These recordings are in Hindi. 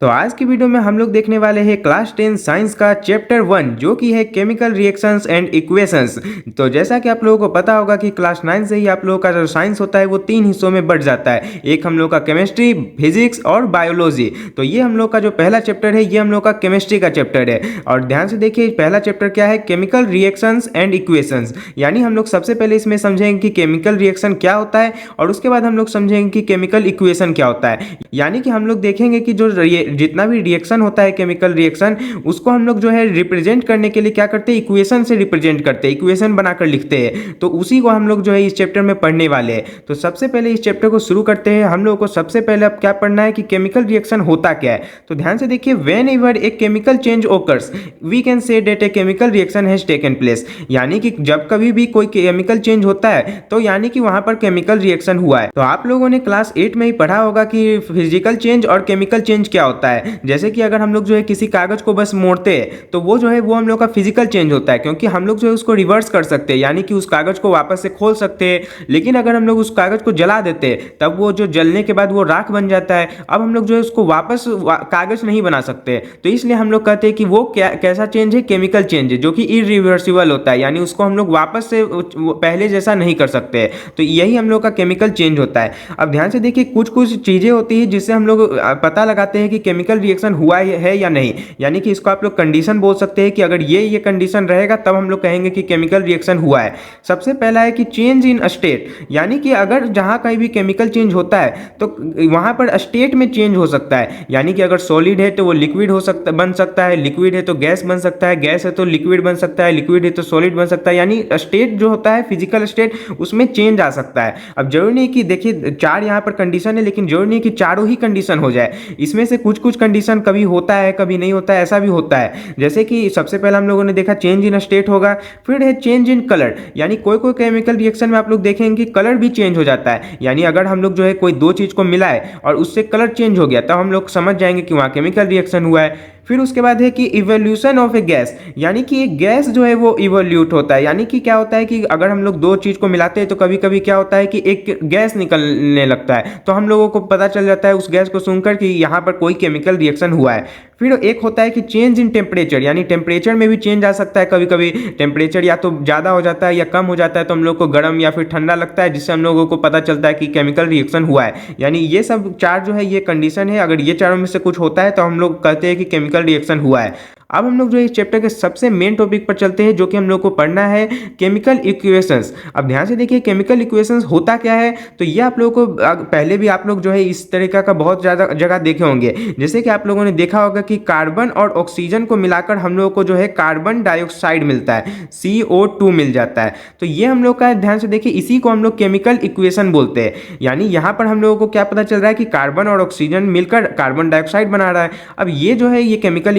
तो आज की वीडियो में हम लोग देखने वाले हैं क्लास 10 साइंस का चैप्टर 1 जो कि है केमिकल रिएक्शंस एंड इक्वेशंस। तो जैसा कि आप लोगों को पता होगा कि क्लास 9 से ही आप लोगों का जो साइंस होता है वो 3 हिस्सों में बढ़ जाता है। एक हम लोग का केमिस्ट्री, फिजिक्स और बायोलॉजी। तो ये हम लोग का जो पहला चैप्टर है ये हम लोग का केमिस्ट्री का चैप्टर है। और ध्यान से देखिए पहला चैप्टर क्या है, केमिकल रिएक्शंस एंड इक्वेशंस। यानी हम लोग सबसे पहले इसमें समझेंगे कि केमिकल रिएक्शन क्या होता है और उसके बाद हम लोग समझेंगे कि केमिकल इक्वेशन क्या होता है। यानी कि हम लोग देखेंगे कि जो जितना भी रिएक्शन होता है केमिकल रिएक्शन, उसको हम लोग जो है रिप्रेजेंट करने के लिए क्या करते हैं, इक्वेशन से रिप्रेजेंट करते हैं, इक्वेशन बनाकर लिखते हैं। तो उसी को हम लोग जो है इस चैप्टर में पढ़ने वाले हैं। तो सबसे पहले इस चैप्टर को शुरू करते हैं। हम लोग को सबसे पहले अब क्या पढ़ना है कि केमिकल रिएक्शन होता क्या है। तो ध्यान से देखिए, whenever a chemical change occurs we can say that a chemical reaction has taken place. यानी कि जब कभी भी कोई केमिकल चेंज होता है तो यानी कि वहां पर केमिकल रिएक्शन हुआ है। तो आप लोगों ने क्लास 8 में ही पढ़ा होगा कि फिजिकल चेंज और केमिकल चेंज क्या होता है। जैसे कि अगर हम लोग जो है किसी कागज को बस मोड़ते हैं तो वो जो है वो हम लोग का फिजिकल चेंज होता है, क्योंकि हम लोग जो है उसको रिवर्स कर सकते हैं, यानी कि उस कागज को वापस से खोल सकते हैं। लेकिन अगर हम लोग उस कागज को जला देते हैं तब वो जो जलने के बाद वो राख बन जाता है। अब हम लोग जो है उसको वापस कागज नहीं बना सकते। तो इसलिए हम लोग कहते हैं कि वो कैसा चेंज है, केमिकल चेंज है, जो कि इरिवर्सिबल होता है, यानी उसको हम लोग वापस से पहले जैसा नहीं कर सकते। तो यही हम लोग का केमिकल चेंज होता है। अब ध्यान से देखिए, कुछ कुछ चीजें होती है जिससे हम लोग पता लगाते हैं कि केमिकल रिएक्शन हुआ है या नहीं। यानी कि इसको आप लोग कंडीशन बोल सकते हैं कि अगर ये कंडीशन रहेगा तब हम लोग कहेंगे कि केमिकल रिएक्शन हुआ है। सबसे पहला है कि चेंज इन स्टेट, यानी कि अगर जहां कहीं भी केमिकल चेंज होता है तो वहां पर स्टेट में चेंज हो सकता है। यानी कि अगर सॉलिड है तो वो लिक्विड बन सकता है, लिक्विड है तो गैस बन सकता है, गैस है तो लिक्विड बन सकता है, लिक्विड है तो सॉलिड बन सकता है। यानी स्टेट जो होता है फिजिकल स्टेट, उसमें चेंज आ सकता है। अब जरूरी नहीं कि देखिए 4 यहाँ पर कंडीशन है, लेकिन जरूरी नहीं कि चारों ही कंडीशन हो जाए। इसमें से कुछ कुछ कंडीशन कभी होता है कभी नहीं होता है, ऐसा भी होता है। जैसे कि सबसे पहले हम लोगों ने देखा चेंज इन स्टेट होगा, फिर है चेंज इन कलर। यानी कोई कोई केमिकल रिएक्शन में आप लोग देखेंगे कि कलर भी चेंज हो जाता है। यानी अगर हम लोग जो है कोई दो चीज को मिलाए और उससे कलर चेंज हो गया तब हम लोग समझ जाएंगे कि वहाँ केमिकल रिएक्शन हुआ है। फिर उसके बाद है कि इवोल्यूशन ऑफ ए गैस, यानी कि एक गैस जो है वो इवोल्यूट होता है। यानी कि क्या होता है कि अगर हम लोग दो चीज को मिलाते हैं तो कभी कभी क्या होता है कि एक गैस निकलने लगता है, तो हम लोगों को पता चल जाता है उस गैस को सुनकर कि यहाँ पर कोई केमिकल रिएक्शन हुआ है। फिर एक होता है कि चेंज इन टेम्परेचर, यानी टेम्परेचर में भी चेंज आ सकता है। कभी कभी टेम्परेचर या तो ज़्यादा हो जाता है या कम हो जाता है, तो हम लोग को गर्म या फिर ठंडा लगता है, जिससे हम लोगों को पता चलता है कि केमिकल रिएक्शन हुआ है। यानी ये सब चार जो है ये कंडीशन है। अगर ये चारों में से कुछ होता है तो हम लोग कहते हैं कि केमिकल रिएक्शन हुआ है। अब हम लोग जो इस चैप्टर के सबसे मेन टॉपिक पर चलते हैं, जो कि हम लोग को पढ़ना है केमिकल इक्वेशंस। अब ध्यान से देखिए केमिकल इक्वेशंस होता क्या है। तो ये आप लोगों को पहले भी आप लोग जो है इस तरीका का बहुत ज़्यादा जगह देखे होंगे। जैसे कि आप लोगों ने देखा होगा कि कार्बन और ऑक्सीजन को मिलाकर हम लोगों को जो है कार्बन डाइऑक्साइड मिलता है, CO2 मिल जाता है। तो ये हम लोग का ध्यान से देखिए, इसी को हम लोग केमिकल इक्वेशन बोलते हैं। यानी यहाँ पर हम लोगों को क्या पता चल रहा है कि कार्बन और ऑक्सीजन मिलकर कार्बन डाइऑक्साइड बना रहा है। अब ये जो है ये केमिकल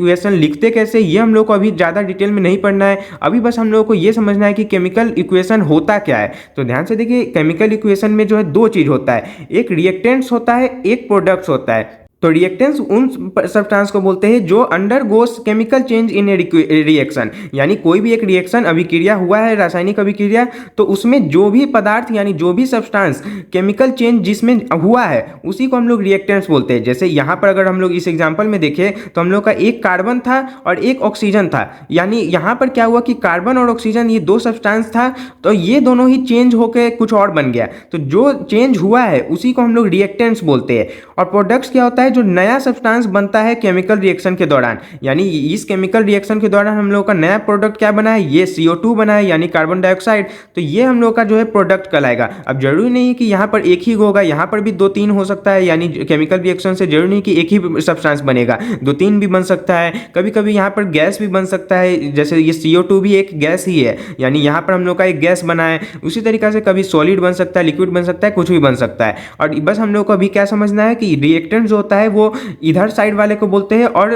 इक्वेशन लिखते कैसे, ये हम लोग को अभी ज़्यादा डिटेल में नहीं पढ़ना है। अभी बस हम लोगों को ये समझना है कि केमिकल इक्वेशन होता क्या है। तो ध्यान से देखिए, केमिकल इक्वेशन में जो है दो चीज़ होता है, एक रिएक्टेंट्स होता है, एक प्रोडक्ट्स होता है। तो रिएक्टेंट्स उन सब्सटेंस को बोलते हैं जो undergoes chemical change in A reaction. यानी कोई भी एक रिएक्शन अभिक्रिया हुआ है, रासायनिक अभिक्रिया, तो उसमें जो भी पदार्थ यानी जो भी सब्सटेंस केमिकल चेंज जिसमें हुआ है उसी को हम लोग रिएक्टेंट्स बोलते हैं। जैसे यहाँ पर अगर हम लोग इस एग्जाम्पल में देखें तो हम लोग का एक कार्बन था और एक ऑक्सीजन था। यानी यहाँ पर क्या हुआ कि कार्बन और ऑक्सीजन ये दो सब्सटेंस था, तो ये दोनों ही चेंज होकर कुछ और बन गया। तो जो चेंज हुआ है उसी को हम लोग रिएक्टेंट्स बोलते हैं। और प्रोडक्ट्स क्या होता है, जो नया सब्सटेंस बनता है केमिकल रिएक्शन के दौरान। यानी इस केमिकल रिएक्शन के दौरान हम लोग का नया प्रोडक्ट क्या बना है, ये CO2 बना है, यानी कार्बन डाइऑक्साइड। तो ये हम लोग का जो है प्रोडक्ट कहलाएगा। अब जरूरी नहीं कि यहाँ पर एक ही होगा, यहाँ पर भी दो तीन हो सकता है। यानी केमिकल रिएक्शन से जरूरी नहीं कि एक ही सब्सटेंस बनेगा, दो तीन भी बन सकता है। कभी कभी यहाँ पर गैस भी बन सकता है, जैसे ये CO2 भी एक गैस ही है, यानी यहाँ पर हम लोग का एक गैस बना है। उसी तरीके से कभी सॉलिड बन सकता है, लिक्विड बन सकता है, कुछ भी बन सकता है। और बस हम लोग को अभी क्या समझना है कि रिएक्टेंट जो होता है वो इधर साइड वाले को बोलते हैं और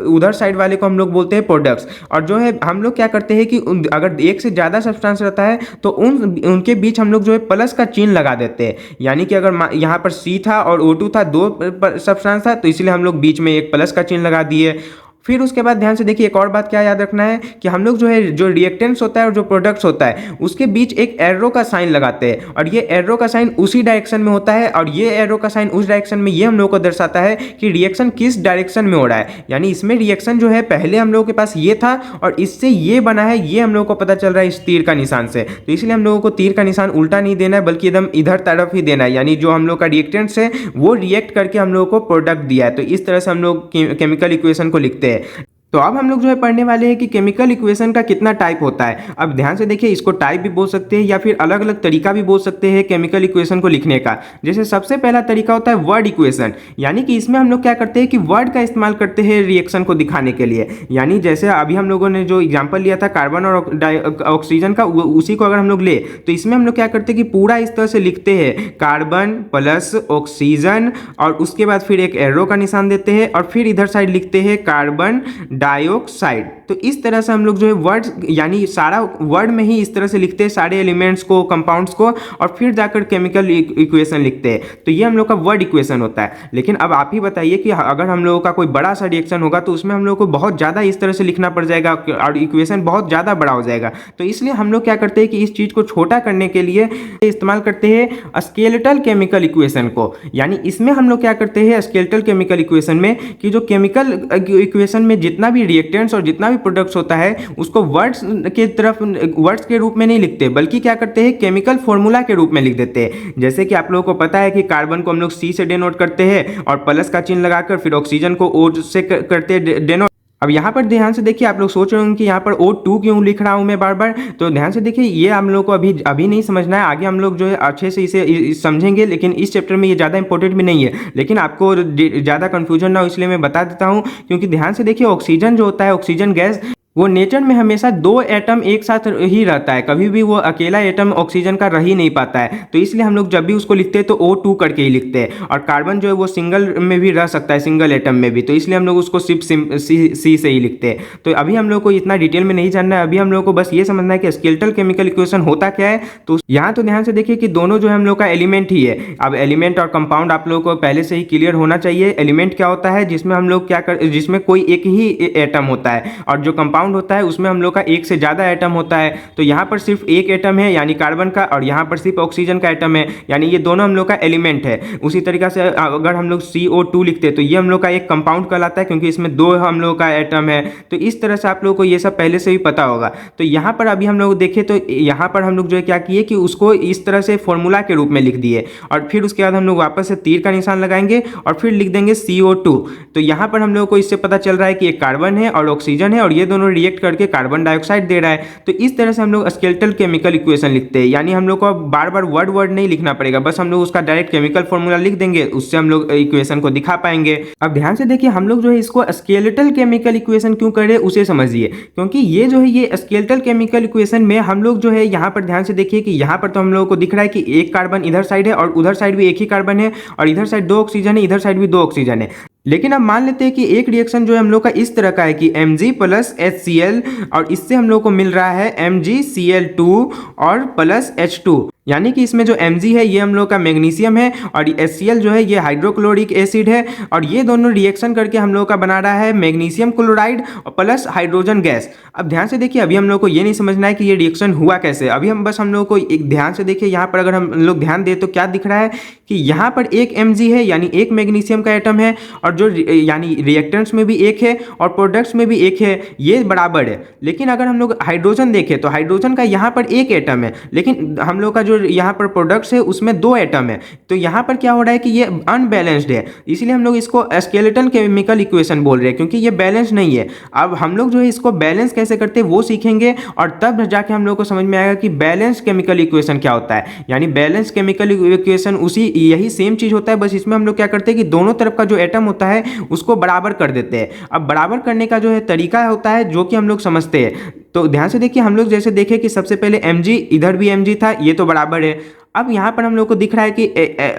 उधर साइड वाले को हम लोग बोलते हैं प्रोडक्ट्स। और जो है हम लोग क्या करते हैं कि अगर एक से ज़्यादा सब्सटेंस रहता है तो उनके बीच हम लोग जो है प्लस का चिन्ह लगा देते हैं। यानी कि अगर यहाँ पर C था और O2 था, दो सब्सटेंस था, तो इसलिए हम लोग बीच में एक प्लस का चिन्ह लगा दिए। फिर उसके बाद ध्यान से देखिए एक और बात क्या याद रखना है कि हम लोग जो है जो रिएक्टेंट्स होता है और जो प्रोडक्ट्स होता है उसके बीच एक एरो का साइन लगाते हैं और ये एरो का साइन उसी डायरेक्शन में होता है और ये एरो का साइन उस डायरेक्शन में, ये हम लोग को दर्शाता है कि रिएक्शन किस डायरेक्शन में हो रहा है। यानी इसमें रिएक्शन जो है पहले हम लोगों के पास ये था और इससे ये बना है, ये हम लोग को पता चल रहा है इस तीर का निशान से। तो इसलिए हम लोगों को तीर का निशान उल्टा नहीं देना है बल्कि एकदम इधर तरफ ही देना है, यानी जो हम लोग का रिएक्टेंट्स है वो रिएक्ट करके हम लोगों को प्रोडक्ट दिया है। तो इस तरह से हम लोग केमिकल इक्वेशन को लिखते हैं। तो अब हम लोग जो है पढ़ने वाले हैं कि केमिकल इक्वेशन का कितना टाइप होता है। अब ध्यान से देखिए, इसको टाइप भी बोल सकते हैं या फिर अलग अलग तरीका भी बोल सकते हैं केमिकल इक्वेशन को लिखने का। जैसे सबसे पहला तरीका होता है वर्ड इक्वेशन, यानी कि इसमें हम लोग क्या करते हैं कि वर्ड का इस्तेमाल करते हैं रिएक्शन को दिखाने के लिए। यानी जैसे अभी हम लोगों ने जो एग्जाम्पल लिया था कार्बन और ऑक्सीजन का, उसी को अगर हम लोग ले तो इसमें हम लोग क्या करते हैं कि पूरा इस तरह से लिखते हैं कार्बन प्लस ऑक्सीजन और उसके बाद फिर एक एरो का निशान देते हैं और फिर इधर साइड लिखते हैं कार्बन डाइऑक्साइड। तो इस तरह से हम लोग जो है वर्ड, यानी सारा वर्ड में ही इस तरह से लिखते हैं सारे एलिमेंट्स को, कंपाउंड्स को, और फिर जाकर केमिकल इक्वेशन लिखते हैं। तो ये हम लोग का वर्ड इक्वेशन होता है। लेकिन अब आप ही बताइए कि अगर हम लोगों का कोई बड़ा सा रिएक्शन होगा तो उसमें हम लोग को बहुत ज़्यादा इस तरह से लिखना पड़ जाएगा और इक्वेशन बहुत ज़्यादा बड़ा हो जाएगा। तो इसलिए हम लोग क्या करते हैं कि इस चीज़ को छोटा करने के लिए इस्तेमाल करते हैं स्केलेटल केमिकल इक्वेशन को। यानी इसमें हम लोग क्या करते हैं स्केलेटल केमिकल इक्वेशन में कि जो केमिकल इक्वेशन में जितना भी रिएक्टेंट्स और जितना भी प्रोडक्ट्स होता है उसको वर्ड्स के तरफ, वर्ड्स के रूप में नहीं लिखते बल्कि क्या करते हैं केमिकल फॉर्मूला के रूप में लिख देते हैं। जैसे कि आप लोगों को पता है कि कार्बन को हम लोग सी से डिनोट करते हैं और प्लस का चिन्ह लगाकर फिर ऑक्सीजन को ओ से करते हैं डिनोट। अब यहाँ पर ध्यान से देखिए, आप लोग सोच रहे होंगे कि यहाँ पर O2 क्यों लिख रहा हूँ मैं बार बार। तो ध्यान से देखिए, ये हम लोग को अभी नहीं समझना है, आगे हम लोग जो है अच्छे से इसे समझेंगे। लेकिन इस चैप्टर में ये ज़्यादा इंपॉर्टेंट भी नहीं है, लेकिन आपको ज़्यादा कन्फ्यूजन ना हो इसलिए मैं बता देता हूँ। क्योंकि ध्यान से देखिए, ऑक्सीजन जो होता है, ऑक्सीजन गैस, वो नेचर में हमेशा दो एटम एक साथ ही रहता है, कभी भी वो अकेला एटम ऑक्सीजन का रह ही नहीं पाता है। तो इसलिए हम लोग जब भी उसको लिखते हैं तो O2 करके ही लिखते हैं। और कार्बन जो है वो सिंगल में भी रह सकता है, सिंगल एटम में भी, तो इसलिए हम लोग उसको सिर्फ सी से ही लिखते हैं। तो अभी हम लोग को इतना डिटेल में नहीं जानना है, अभी हम लोग को बस ये समझना है कि स्केलेटल केमिकल इक्वेशन होता क्या है। तो यहाँ तो ध्यान से देखिए कि दोनों जो है हम लोग का एलिमेंट ही है। अब एलिमेंट और कंपाउंड आप लोगों को पहले से ही क्लियर होना चाहिए। एलिमेंट क्या होता है, जिसमें हम लोग जिसमें कोई एक ही एटम होता है, और जो कंपाउंड होता है उसमें हम लोग का एक से ज़्यादा एटम होता है। तो यहाँ पर सिर्फ एक एटम है यानी कार्बन का, और यहाँ पर सिर्फ ऑक्सीजन का एटम है, यानी ये दोनों हम लोग का एलिमेंट है। उसी तरीके से अगर हम लोग CO2 लिखते हैं तो ये हम लोग का एक कंपाउंड कहलाता है, क्योंकि इसमें दो हम लोग का एटम है। तो इस तरह से आप लोगों को ये सब पहले से भी पता होगा। तो यहाँ पर अभी हम लोग देखें तो यहाँ पर हम लोग जो है क्या किए कि उसको इस तरह से फॉर्मूला के रूप में लिख दिए, और फिर उसके बाद हम लोग वापस से तीर का निशान लगाएंगे और फिर लिख देंगे CO2। तो यहाँ पर हम लोग को इससे पता चल रहा है कि एक कार्बन है और ऑक्सीजन है, और ये दोनों रिएक्ट करके कार्बन डाइऑक्साइड दे रहा है। तो इस तरह से हम लोग स्केलेटल केमिकल इक्वेशन लिखते हैं। यानी हम लोग को बार बार वर्ड नहीं लिखना पड़ेगा, बस हम लोग उसका डायरेक्ट केमिकल फॉर्मूला लिख देंगे, उससे हम लोग इक्वेशन को दिखा पाएंगे। अब ध्यान से देखिए, हम लोग जो है इसको स्केलेटल केमिकल इक्वेशन क्यों करे उसे समझिए। क्योंकि ये जो है ये स्केलेटल केमिकल इक्वेशन में हम लोग जो है यहाँ पर ध्यान से देखिए कि यहाँ पर तो हम लोगों को दिख रहा है कि एक कार्बन इधर साइड है और उधर साइड भी एक ही कार्बन है, और इधर साइड दो ऑक्सीजन है, इधर साइड भी दो ऑक्सीजन है। लेकिन अब मान लेते हैं कि एक रिएक्शन जो है हम लोग का इस तरह का है कि Mg प्लस HCl, और इससे हम लोग को मिल रहा है MgCl2 और प्लस H2। यानी कि इसमें जो Mg है ये हम लोग का मैग्नीशियम है, और HCl जो है ये हाइड्रोक्लोरिक एसिड है, और ये दोनों रिएक्शन करके हम लोग का बना रहा है मैग्नीशियम क्लोराइड और प्लस हाइड्रोजन गैस। अब ध्यान से देखिए, अभी हम लोग को ये नहीं समझना है कि ये रिएक्शन हुआ कैसे। अभी हम लोग को एक ध्यान से देखिए, यहाँ पर अगर हम लोग ध्यान दें तो क्या दिख रहा है कि यहाँ पर एक Mg है यानी एक मैग्नीशियम का एटम है, और जो यानी रिएक्टेंट्स में भी एक है और प्रोडक्ट्स में भी एक है, ये बराबर है। लेकिन अगर हम लोग हाइड्रोजन देखें तो हाइड्रोजन का यहाँ पर एक एटम है, लेकिन हम लोग का जो यहाँ पर प्रोडक्ट्स है उसमें दो एटम है। तो यहाँ पर क्या हो रहा है कि ये अनबैलेंस्ड है, इसलिए हम लोग इसको स्केलेटल केमिकल इक्वेशन बोल रहे हैं, क्योंकि ये बैलेंस नहीं है। अब हम लोग जो है इसको बैलेंस कैसे करते हैं वो सीखेंगे, और तब जाके हम लोग को समझ में आएगा कि बैलेंस केमिकल इक्वेशन क्या होता है। यानी बैलेंस केमिकल इक्वेशन यही सेम चीज होता है, बस इसमें हम लोग क्या करते हैं कि दोनों तरफ का जो एटम होता है उसको बराबर कर देते हैं। अब बराबर करने का जो है तरीका होता है जो कि हम लोग समझते हैं। तो ध्यान से देखिए, हम लोग जैसे देखें कि सबसे पहले Mg, इधर भी Mg था, ये तो बराबर है। अब यहाँ पर हम लोग को दिख रहा है कि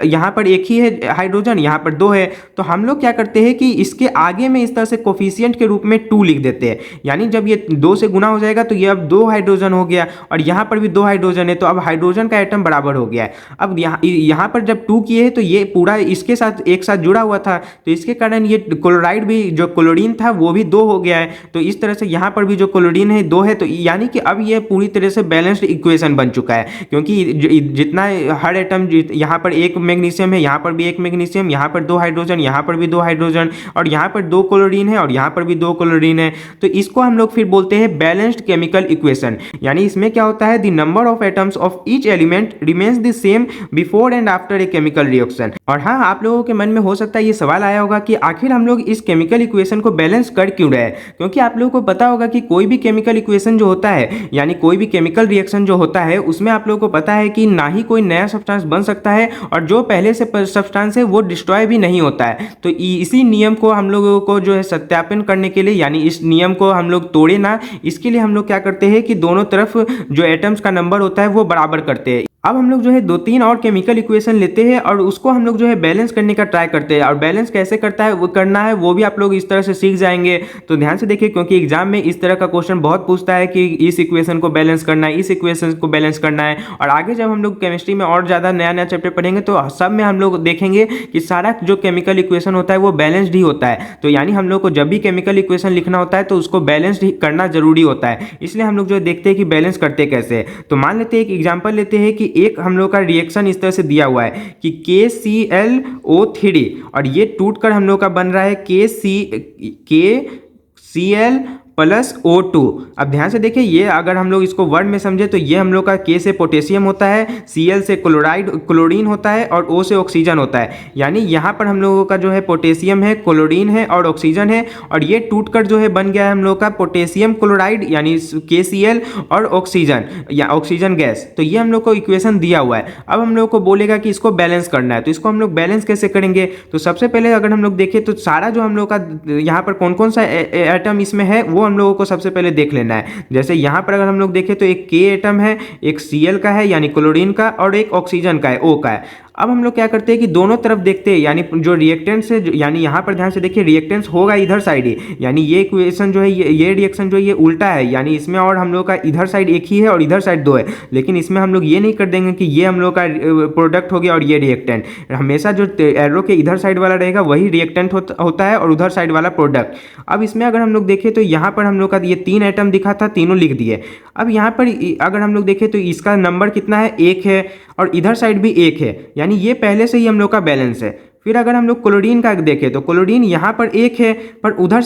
यहाँ पर एक ही है हाइड्रोजन, यहाँ पर दो है, तो हम लोग क्या करते हैं कि इसके आगे में इस तरह से कोफिशिएंट के रूप में 2 लिख देते हैं। यानी जब ये 2 से गुना हो जाएगा तो ये अब 2 हाइड्रोजन हो गया और यहाँ पर भी 2 हाइड्रोजन है, तो अब हाइड्रोजन का एटम बराबर हो गया है। अब यहाँ पर जब 2 किए तो ये पूरा इसके साथ एक साथ जुड़ा हुआ था, तो इसके कारण ये क्लोराइड भी, जो क्लोरीन था वो भी 2 हो गया है। तो इस तरह से यहाँ पर भी जो क्लोरीन है 2 है, तो यानी कि अब ये पूरी तरह से बैलेंस्ड इक्वेशन बन चुका है, क्योंकि जितना हर एटम, यहाँ पर एक मैग्नीशियम है, यहाँ पर भी एक मैग्नीशियम, यहाँ पर 2 हाइड्रोजन, यहाँ पर भी 2 हाइड्रोजन और यहाँ पर 2 क्लोरीन है और यहाँ पर भी 2 क्लोरीन है। तो इसको हम लोग फिर बोलते हैं बैलेंस्ड केमिकल इक्वेशन। यानी इसमें क्या होता है, the number of atoms of each element remains the same before and after a chemical reaction. और हाँ, आप लोगों के मन में हो सकता है ये सवाल आया होगा कि आखिर हम लोग इस केमिकल इक्वेशन को बैलेंस कर क्यों रहे हैं, क्योंकि आप लोगों को पता होगा कि कोई भी केमिकल इक्वेशन जो होता है, यानी कोई भी केमिकल रिएक्शन जो होता है, उसमें आप लोगों को पता है कि ना ही कोई नया सब्सटेंस बन सकता है और जो पहले से सब्सटेंस है वो डिस्ट्रॉय भी नहीं होता है। तो इसी नियम को हम लोगों को जो है सत्यापन करने के लिए, यानी इस नियम को हम लोग तोड़े ना, इसके लिए हम लोग क्या करते हैं कि दोनों तरफ जो एटम्स का नंबर होता है वो बराबर करते हैं। अब हम लोग जो है 2-3 और केमिकल इक्वेशन लेते हैं और उसको हम लोग जो है बैलेंस करने का ट्राई करते हैं, और बैलेंस कैसे करना है वो भी आप लोग इस तरह से सीख जाएंगे। तो ध्यान से देखिए, क्योंकि एग्जाम में इस तरह का क्वेश्चन बहुत पूछता है कि इस इक्वेशन को बैलेंस करना है, इस इक्वेशन को बैलेंस करना है। और आगे जब हम लोग केमिस्ट्री में और ज़्यादा नया नया चैप्टर पढ़ेंगे तो सब में हम लोग देखेंगे कि सारा जो केमिकल इक्वेशन होता है वो बैलेंस्ड ही होता है। तो यानी हम लोग को जब भी केमिकल इक्वेशन लिखना होता है तो उसको बैलेंस्ड ही करना जरूरी होता है। इसलिए हम लोग जो देखते हैं कि बैलेंस करते कैसे। तो मान लेते हैं, एक एग्जाम्पल लेते हैं कि एक हम लोग का रिएक्शन इस तरह से दिया हुआ है कि KClO3 और ये टूटकर हम लोग का बन रहा है KCl प्लस O2। अब ध्यान से देखिए, ये अगर हम लोग इसको वर्ड में समझे तो ये हम लोग का K से पोटेशियम होता है, Cl से क्लोरीन होता है और O से ऑक्सीजन होता है। यानी यहाँ पर हम लोगों का जो है पोटेशियम है, क्लोरीन है और ऑक्सीजन है, और ये टूटकर जो है बन गया है हम लोग का पोटेशियम क्लोराइड यानी KCl और ऑक्सीजन या ऑक्सीजन गैस। तो ये हम लोग को इक्वेशन दिया हुआ है। अब हम लोग को बोलेगा कि इसको बैलेंस करना है, तो इसको हम लोग बैलेंस कैसे करेंगे। तो सबसे पहले अगर हम लोग देखें तो सारा जो हम लोग का यहाँ पर कौन कौन सा एटम इसमें है वो हम लोगों को सबसे पहले देख लेना है। जैसे यहाँ पर अगर हम लोग देखें तो एक K एटम है, एक Cl का है यानी क्लोरीन का, और एक ऑक्सीजन का है, O का है। अब हम लोग क्या करते हैं कि दोनों तरफ देखते हैं, यानी जो रिएक्टेंट्स है, यानी यहाँ पर ध्यान से देखिए रिएक्टेंट्स होगा इधर साइड ही, यानी ये इक्वेशन जो है ये रिएक्शन जो है ये उल्टा है, यानी इसमें और हम लोग का इधर साइड एक ही है और इधर साइड 2 है। लेकिन इसमें हम लोग ये नहीं कर देंगे कि ये हम लोग का प्रोडक्ट हो गया और ये रिएक्टेंट। हमेशा जो एरो के इधर साइड वाला रहेगा वही रिएक्टेंट होता है और उधर साइड वाला प्रोडक्ट। अब इसमें अगर हम लोग देखें तो यहाँ पर हम लोग का ये 3 एटम दिखा था, तीनों लिख दिए। अब यहाँ पर अगर हम लोग देखें तो इसका नंबर कितना है, 1 है, और इधर साइड भी 1 है, यानी ये पहले से ही हम लोग का बैलेंस है। फिर अगर हम लोग क्लोरीन का देखें तो क्लोरीन यहाँ पर 1 है, पर इधर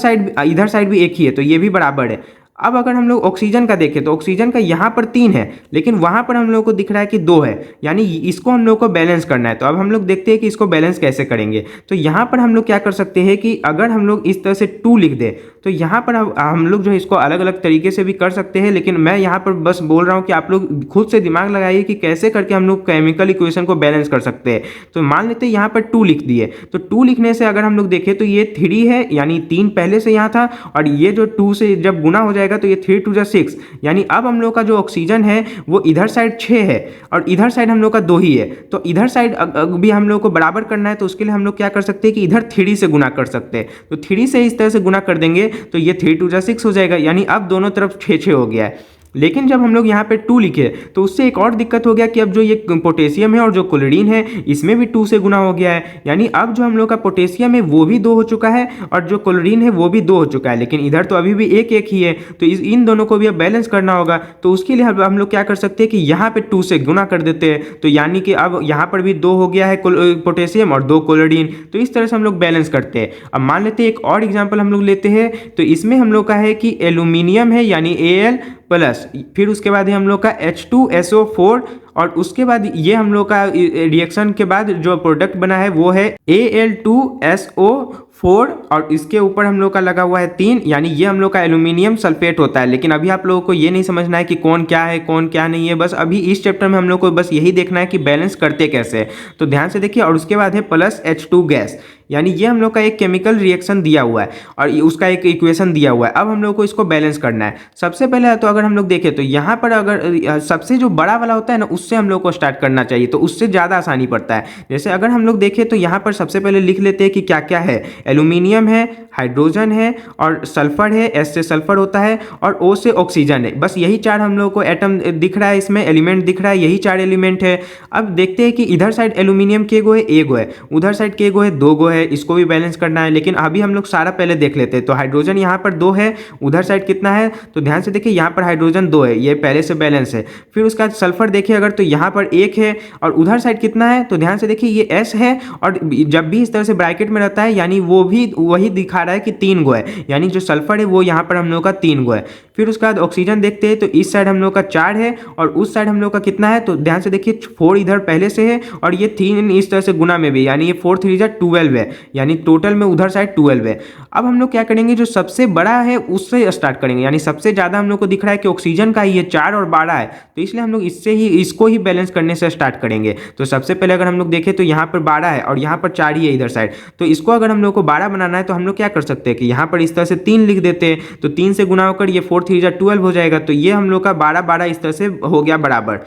साइड भी 1 ही है, तो ये भी बराबर है। अब अगर हम लोग ऑक्सीजन का देखें तो ऑक्सीजन का यहाँ पर 3 है, लेकिन वहाँ पर हम लोग को दिख रहा है कि 2 है, यानी इसको हम लोग को बैलेंस करना है। तो अब हम लोग देखते हैं कि इसको बैलेंस कैसे करेंगे। तो यहाँ पर हम लोग क्या कर सकते हैं कि अगर हम लोग इस तरह से 2 लिख दे तो यहाँ पर हम लोग जो है इसको अलग अलग तरीके से भी कर सकते हैं, लेकिन मैं यहाँ पर बस बोल रहा हूँ कि आप लोग खुद से दिमाग लगाइए कि कैसे करके हम लोग केमिकल इक्वेशन को बैलेंस कर सकते हैं। तो मान लेते हैं यहाँ पर 2 लिख दिए, तो 2 लिखने से अगर हम लोग देखें तो ये 3 है, यानी 3 पहले से यहाँ था, और ये जो 2 से जब गुना हो जाएगा तो ये 3 2 6, यानी अब हम लोग का जो ऑक्सीजन है वो इधर साइड 6 है और इधर साइड हम लोग का 2 ही है। तो इधर साइड भी हम लोग को बराबर करना है, तो उसके लिए हम लोग क्या कर सकते हैं कि इधर 3 से गुना कर सकते हैं। तो 3 से इस तरह से गुना कर देंगे तो ये 3 2 6 हो जाएगा, यानी अब दोनों तरफ 6 हो गया है। लेकिन जब हम लोग यहाँ पे 2 लिखे तो उससे एक और दिक्कत हो गया कि अब जो ये पोटेशियम है और जो क्लोरीन है इसमें भी 2 से गुना हो गया है, यानी अब जो हम लोग का पोटेशियम है वो भी 2 हो चुका है और जो क्लोरीन है वो भी 2 हो चुका है, लेकिन इधर तो अभी भी एक ही है। तो इन दोनों को भी अब बैलेंस करना होगा। तो उसके लिए हम लोग क्या कर सकते हैं कि यहाँ पे 2 से गुना कर देते हैं, तो यानी कि अब यहाँ पर भी 2 हो गया है पोटेशियम और 2 क्लोरीन। तो इस तरह से हम लोग बैलेंस करते हैं। अब मान लेते हैं एक और एग्जाम्पल हम लोग लेते हैं, तो इसमें हम लोग का है कि एल्यूमिनियम है यानी Al प्लस, फिर उसके बाद हम लोग का H2SO4, और उसके बाद ये हम लोग का रिएक्शन के बाद जो प्रोडक्ट बना है वो है Al2SO4, और इसके ऊपर हम लोग का लगा हुआ है 3, यानी ये हम लोग का एल्यूमिनियम सल्फेट होता है। लेकिन अभी आप लोगों को ये नहीं समझना है कि कौन क्या है कौन क्या नहीं है, बस अभी इस चैप्टर में हम लोग को बस यही देखना है कि बैलेंस करते कैसे। तो ध्यान से देखिए, और उसके बाद है प्लस H2 गैस, यानी ये हम लोग का एक केमिकल रिएक्शन दिया हुआ है और उसका एक इक्वेशन दिया हुआ है। अब हम लोग को इसको बैलेंस करना है। सबसे पहले तो अगर हम लोग देखें तो यहाँ पर अगर सबसे जो बड़ा वाला होता है ना उससे उससे हम लोग को स्टार्ट करना चाहिए, तो उससे ज़्यादा आसानी पड़ता है। जैसे अगर हम लोग देखें तो यहाँ पर सबसे पहले लिख लेते हैं कि क्या क्या है। एल्यूमिनियम है, हाइड्रोजन है और सल्फर है, एस से सल्फर होता है और ओ से ऑक्सीजन है। बस यही चार हम लोग को एटम दिख रहा है, इसमें एलिमेंट दिख रहा है, यही चार एलिमेंट है। अब देखते हैं कि इधर साइड एल्यूमिनियम के गो है, एक गो है, उधर साइड के गो है, दो गो है, इसको भी बैलेंस करना है। लेकिन अभी हम लोग सारा पहले देख लेते हैं। तो हाइड्रोजन यहाँ पर दो है, उधर साइड कितना है, तो ध्यान से देखिए यहाँ पर हाइड्रोजन दो है, ये पहले से बैलेंस है। फिर उसका सल्फर देखिए अगर, तो यहाँ पर एक है और उधर साइड कितना है, तो ध्यान से देखिए ये एस है और जब भी इस तरह से ब्रैकेट में रहता है यानी वो भी वही दिखा रहा है कि तीन गो है, यानी जो सल्फर है वो यहाँ पर हम लोग का तीन गो है। फिर उसके बाद ऑक्सीजन देखते हैं, तो इस साइड हम लोग का चार है और उस साइड हम लोग का कितना है, तो ध्यान से देखिए फोर इधर पहले से है और ये तीन इस तरह से गुना में भी, यानी ये 4 3 जा 12 है, यानी टोटल में उधर साइड 12 है। अब हम लोग क्या करेंगे, जो सबसे बड़ा है उससे स्टार्ट करेंगे, यानी सबसे ज़्यादा हम लोग को दिख रहा है कि ऑक्सीजन का ये 4 और 12 है, तो इसलिए हम लोग इससे ही इसको ही बैलेंस करने से स्टार्ट करेंगे। तो सबसे पहले अगर हम लोग देखें तो यहाँ पर 12 है और यहाँ पर 4 ही है इधर साइड, तो इसको अगर हम लोग को 12 बनाना है तो हम लोग क्या कर सकते हैं कि यहाँ पर इस तरह से 3 लिख देते हैं, तो 3 से गुना होकर ये 4 3 जा 12 हो जाएगा। तो ये हम लोग का 12 12 इस तरह से हो गया बराबर।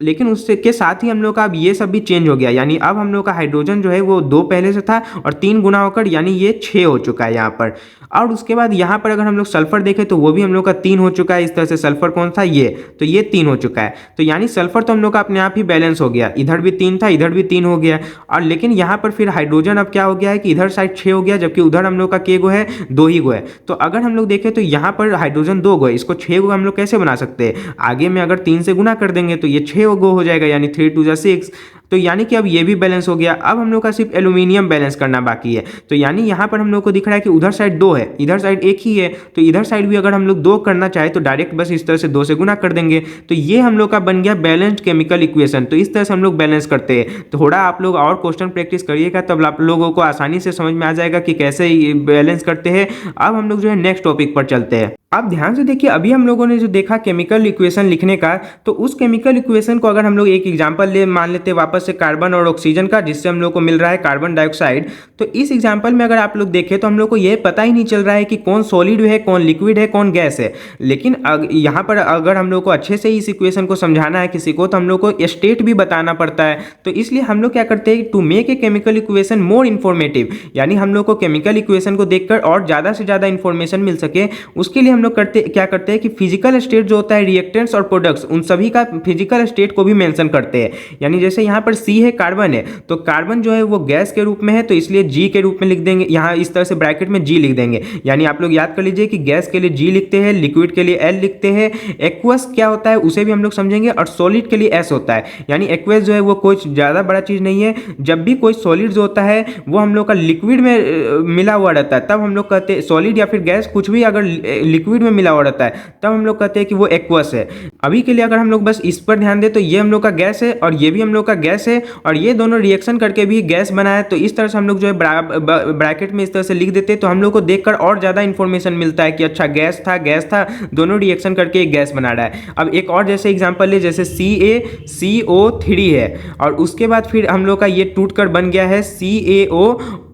लेकिन उससे के साथ ही हम लोग का अब ये सब भी चेंज हो गया, यानी अब हम लोग का हाइड्रोजन जो है वो 2 पहले से था और 3 गुना होकर यानी ये 6 हो चुका है यहाँ पर। और उसके बाद यहाँ पर अगर हम लोग सल्फर देखें तो वो भी हम लोग का 3 हो चुका है। इस तरह से सल्फर कौन था, ये, तो ये 3 हो चुका है। तो यानी सल्फर तो हम लोग का अपने आप ही बैलेंस हो गया, इधर भी 3 था, इधर भी 3 हो गया। और लेकिन यहाँ पर फिर हाइड्रोजन अब क्या हो गया है कि इधर साइड 6 हो गया, जबकि उधर हम लोग का के गो है, 2 ही गो है। तो अगर हम लोग देखें तो यहाँ पर हाइड्रोजन 2 गो है, इसको 6 गो हम लोग कैसे बना सकते हैं, आगे में अगर 3 से गुना कर देंगे तो ये 6 गो हो जाएगा, यानी 3 2 जा 6। तो यानी कि अब ये भी बैलेंस हो गया। अब हम लोग का सिर्फ एल्यूमिनियम बैलेंस करना बाकी है। तो यानी यहाँ पर हम लोग को दिख रहा है कि उधर साइड 2 है, इधर साइड 1 ही है, तो इधर साइड भी अगर हम लोग 2 करना चाहे तो डायरेक्ट बस इस तरह से 2 से गुना कर देंगे। तो ये हम लोग का बन गया बैलेंस्ड केमिकल इक्वेशन। तो इस तरह से हम लोग बैलेंस करते हैं। थोड़ा आप लोग और क्वेश्चन प्रैक्टिस करिएगा, तब आप लोगों को आसानी से समझ में आ जाएगा कि कैसे बैलेंस करते हैं। अब हम लोग जो है नेक्स्ट टॉपिक पर चलते हैं। आप ध्यान से देखिए, अभी हम लोगों ने जो देखा केमिकल इक्वेशन लिखने का, तो उस केमिकल इक्वेशन को अगर हम लोग एक एग्जांपल ले मान लेते हैं वापस से कार्बन और ऑक्सीजन का, जिससे हम लोग को मिल रहा है कार्बन डाइऑक्साइड। तो इस एग्जांपल में अगर आप लोग देखें तो हम लोग को ये पता ही नहीं चल रहा है कि कौन सॉलिड है, कौन लिक्विड है, कौन गैस है। लेकिन यहाँ पर अगर हम लोग को अच्छे से इस इक्वेशन को समझाना है किसी को, तो हम लोग को स्टेट भी बताना पड़ता है। तो इसलिए हम लोग क्या करते हैं, to make a chemical equation more informative, यानी हम लोग को केमिकल इक्वेशन को देखकर और ज़्यादा से ज़्यादा इन्फॉर्मेशन मिल सके, उसके लिए हम लोग क्या करते हैं कि फिजिकल स्टेट जो होता है, रिएक्टेंट्स और प्रोडक्ट्स, उन सभी का फिजिकल स्टेट को भी मेंशन करते हैं। यानी जैसे यहाँ पर C है, कार्बन है, तो कार्बन जो है वो गैस के रूप में है, तो इसलिए G के रूप में लिख देंगे, यहाँ इस तरह से ब्रैकेट में G लिख देंगे। यानी आप लोग याद कर लीजिए कि गैस के लिए G लिखते हैं, लिक्विड के लिए L लिखते हैं, एक्वस क्या होता है उसे भी हम लोग समझेंगे, और सॉलिड के लिए S होता है। यानी एक्वस जो है वो कोई ज़्यादा बड़ा चीज़ नहीं है। जब भी कोई सॉलिड जो होता है वो हम लोग का लिक्विड में मिला हुआ रहता है, तब हम लोग कहते हैं सॉलिड, या फिर गैस कुछ भी अगर लिक्विड में मिला हुआ रहता है तब हम लोग कहते हैं कि वो एक्वस है। अभी के लिए अगर हम लोग बस इस पर ध्यान दें तो ये हम लोग का गैस है और ये भी हम लोग का गैस है, और ये दोनों रिएक्शन करके भी गैस बना है। तो इस तरह से हम लोग जो है ब्रैकेट में इस तरह से लिख देते हैं, तो हम लोग को देखकर और ज़्यादा इंफॉर्मेशन मिलता है कि अच्छा गैस था, दोनों रिएक्शन करके एक गैस बना रहा है। अब एक और जैसे एग्जाम्पल ले, जैसे CaCO3 है और उसके बाद फिर हम लोग का ये टूट कर बन गया है CaO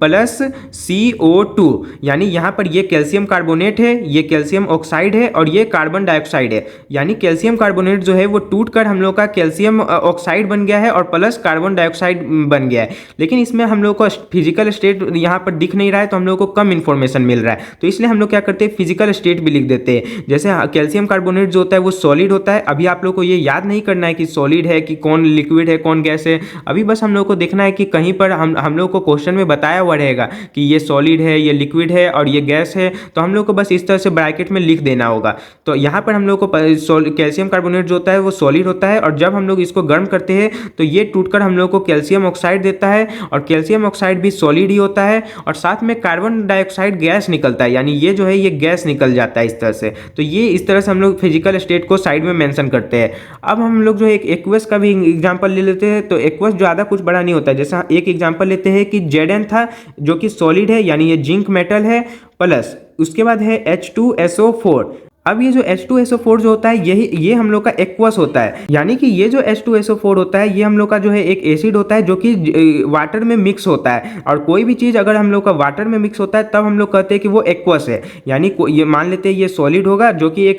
प्लस CO2, यानी यहाँ पर ये कैल्शियम कार्बोनेट है, ये कैल्शियम ऑक्साइड है और ये कार्बन डाइऑक्साइड है। यानी कैल्शियम कार्बोनेट जो है वो टूटकर हम लोग का कैल्शियम ऑक्साइड बन गया है और प्लस कार्बन डाइऑक्साइड बन गया है। लेकिन इसमें हम लोग को फिजिकल स्टेट यहाँ पर दिख नहीं रहा है, तो हम लोग को कम इन्फॉर्मेशन मिल रहा है। तो इसलिए हम लोग क्या करते हैं, फिजिकल स्टेट भी लिख देते हैं। जैसे कैल्शियम कार्बोनेट जो होता है वो सॉलिड होता है। अभी आप लोग को ये याद नहीं करना है कि सॉलिड है कि कौन लिक्विड है, कौन गैस है। अभी बस हम लोग को देखना है कि कहीं पर हम लोग को क्वेश्चन में बताया हुआ रहेगा कि ये सॉलिड है, ये लिक्विड है और ये गैस है, तो हम लोग को बस इस तरह से ब्रैकेट में लिख देना होगा। तो यहाँ पर हम लोग को कैल्शियम कार्बोनेट जो होता है वो सॉलिड होता है, और जब हम लोग इसको गर्म करते हैं तो ये टूटकर हम लोग को कैल्शियम ऑक्साइड देता है, और कैल्शियम ऑक्साइड भी सॉलिड ही होता है, और साथ में कार्बन डाइऑक्साइड गैस निकलता है, यानी ये जो है ये गैस निकल जाता है इस तरह से। तो ये इस तरह से हम लोग फिजिकल स्टेट को साइड में मेंशन करते हैं। अब हम लोग जो है एक एक्वस का भी एग्जांपल ले लेते हैं। तो एक्वस ज़्यादा कुछ बड़ा नहीं होता है। जैसे एक एग्जांपल लेते हैं कि Zn था जो कि सॉलिड है, यानी ये जिंक मेटल है, प्लस उसके बाद है H2SO4, अब ये जो H2SO4 जो होता है ये हम लोग का एक्वस होता है, यानी कि ये जो H2SO4 होता है ये हम लोग का जो है एक एसिड होता है जो कि वाटर में मिक्स होता है। और कोई भी चीज़ अगर हम लोग का वाटर में मिक्स होता है तब हम लोग कहते हैं कि वो एक्वस है। यानी ये मान लेते हैं ये सॉलिड होगा जो कि एक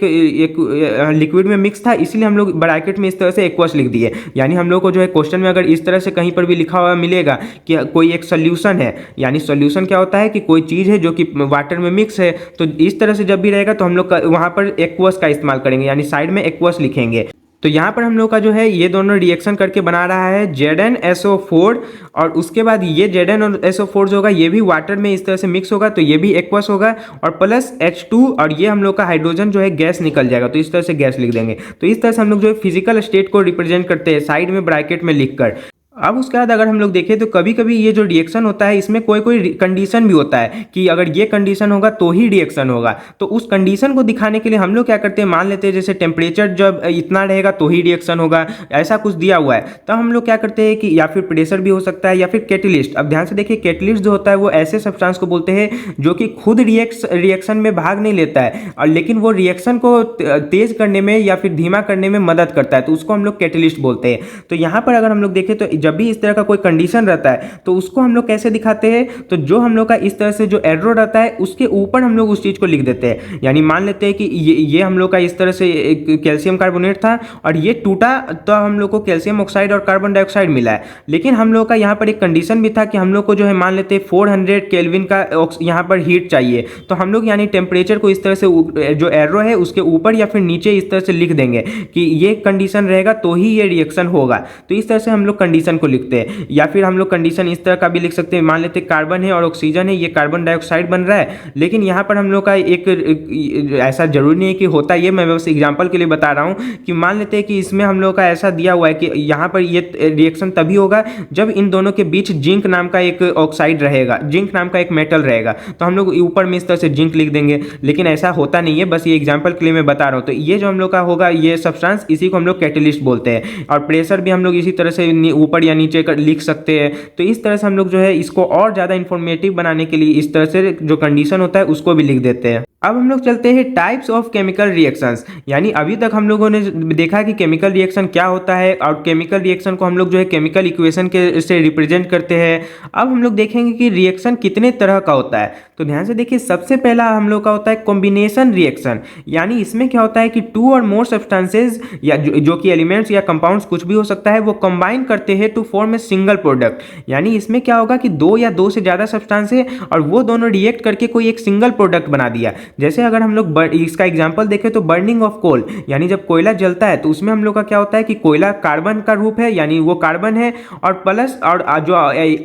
लिक्विड में मिक्स था, इसलिए हम लोग ब्रैकेट में इस तरह से एक्वस लिख दिए। यानी हम लोग को जो है क्वेश्चन में अगर इस तरह से कहीं पर भी लिखा हुआ मिलेगा कि कोई एक सोल्यूशन है, यानी सोल्यूशन क्या होता है कि कोई चीज़ है जो कि वाटर में मिक्स है, तो इस तरह से जब भी रहेगा तो हम लोग वहाँ पर एक्वस का इस्तेमाल करेंगे, यानी साइड में एक्वस लिखेंगे। तो यहाँ पर हम लोग का जो है ये दोनों रिएक्शन करके बना रहा है ZnSO4, और उसके बाद ये ZnSO4 जो होगा ये भी वाटर में इस तरह से मिक्स होगा तो ये भी एक्वस होगा, और प्लस H2 और ये हम लोग का हाइड्रोजन जो है गैस निकल जाएगा, तो इस तरह से गैस लिख देंगे। तो इस तरह से हम लोग जो है फिजिकल स्टेट को रिप्रेजेंट करते हैं साइड में ब्रैकेट में लिखकर। अब उसके बाद अगर हम लोग देखें तो कभी कभी ये जो रिएक्शन होता है इसमें कोई कोई कंडीशन भी होता है कि अगर ये कंडीशन होगा तो ही रिएक्शन होगा। तो उस कंडीशन को दिखाने के लिए हम लोग क्या करते हैं, मान लेते हैं जैसे टेम्परेचर जब इतना रहेगा तो ही रिएक्शन होगा, ऐसा कुछ दिया हुआ है, तो हम लोग क्या करते हैं कि या फिर प्रेशर भी हो सकता है या फिर कैटलिस्ट। अब ध्यान से देखिए, कैटलिस्ट जो होता है वो ऐसे सब्सटेंस को बोलते हैं जो कि खुद रिएक्शन में भाग नहीं लेता है, और लेकिन वो रिएक्शन को तेज करने में या फिर धीमा करने में मदद करता है, तो उसको हम लोग कैटलिस्ट बोलते हैं। तो यहाँ पर अगर हम लोग देखें तो जब भी इस तरह का कोई कंडीशन रहता है तो उसको हम लोग कैसे दिखाते हैं, तो जो हम लोग का इस तरह से जो एरो रहता है उसके ऊपर हम लोग उस चीज को लिख देते हैं। यानी मान लेते हैं कि ये हम लोग का इस तरह से कैल्शियम कार्बोनेट था और ये टूटा तो हम लोग को कैल्शियम ऑक्साइड और कार्बन डाइऑक्साइड मिला है, लेकिन हम लोग का यहाँ पर एक कंडीशन भी था कि हम लोग को जो है मान लेते हैं 400 केल्विन का यहाँ पर हीट चाहिए, तो हम लोग यानी टेम्परेचर को इस तरह से जो एरो है उसके ऊपर या फिर नीचे इस तरह से लिख देंगे कि ये कंडीशन रहेगा तो ही ये रिएक्शन होगा। तो इस तरह से हम लोग कंडीशन को लिखते हैं, या फिर हम लोग कंडीशन इस तरह का भी लिख सकते हैं, मान लेते हैं कार्बन है और ऑक्सीजन है, ये कार्बन डाइऑक्साइड बन रहा है, लेकिन यहाँ पर हम लोग का एक ऐसा जरूरी नहीं है कि होता ये, मैं बस एग्जांपल के लिए बता रहा हूँ कि मान लेते हैं कि इसमें हम लोग का ऐसा दिया हुआ है कि यहाँ पर ये रिएक्शन तभी होगा जब इन दोनों के बीच जिंक नाम का एक ऑक्साइड रहेगा, जिंक नाम का एक मेटल रहेगा, तो हम लोग ऊपर में इस तरह से जिंक लिख देंगे, लेकिन ऐसा होता नहीं है, बस ये एग्जाम्पल के लिए मैं बता रहा हूँ। तो ये जो हम लोग का होगा ये सब्सटेंस, इसी को हम लोग कैटलिस्ट बोलते हैं, और प्रेशर भी हम लोग इसी तरह से ऊपर या नीचे लिख सकते हैं। तो इस तरह से हम लोग जो है इसको और ज़्यादा इंफॉर्मेटिव बनाने के लिए इस तरह से जो कंडीशन होता है उसको भी लिख देते हैं। अब हम लोग चलते हैं टाइप्स ऑफ केमिकल रिएक्शंस, यानी अभी तक हम लोगों ने देखा कि केमिकल रिएक्शन क्या होता है और केमिकल रिएक्शन को हम लोग जो है केमिकल इक्वेशन के से रिप्रेजेंट करते हैं। अब हम लोग देखेंगे कि रिएक्शन कितने तरह का होता है। तो ध्यान से देखिए, सबसे पहला हम लोग का होता है कॉम्बिनेशन रिएक्शन, यानी इसमें क्या होता है कि टू और मोर सब्सटेंसेज या जो कि एलिमेंट्स या कंपाउंड्स कुछ भी हो सकता है वो कंबाइन करते हैं to form a single product. यानी इसमें क्या होगा कि दो या दो से ज़्यादा सब्सटेंस है और वो दोनों रिएक्ट करके कोई एक सिंगल प्रोडक्ट बना दिया। जैसे अगर हम लोग इसका एग्जांपल देखें तो बर्निंग ऑफ कोल, यानी जब कोयला जलता है तो उसमें हम लोग का क्या होता है कि कोयला कार्बन का रूप है, यानी वो कार्बन है, और प्लस और जो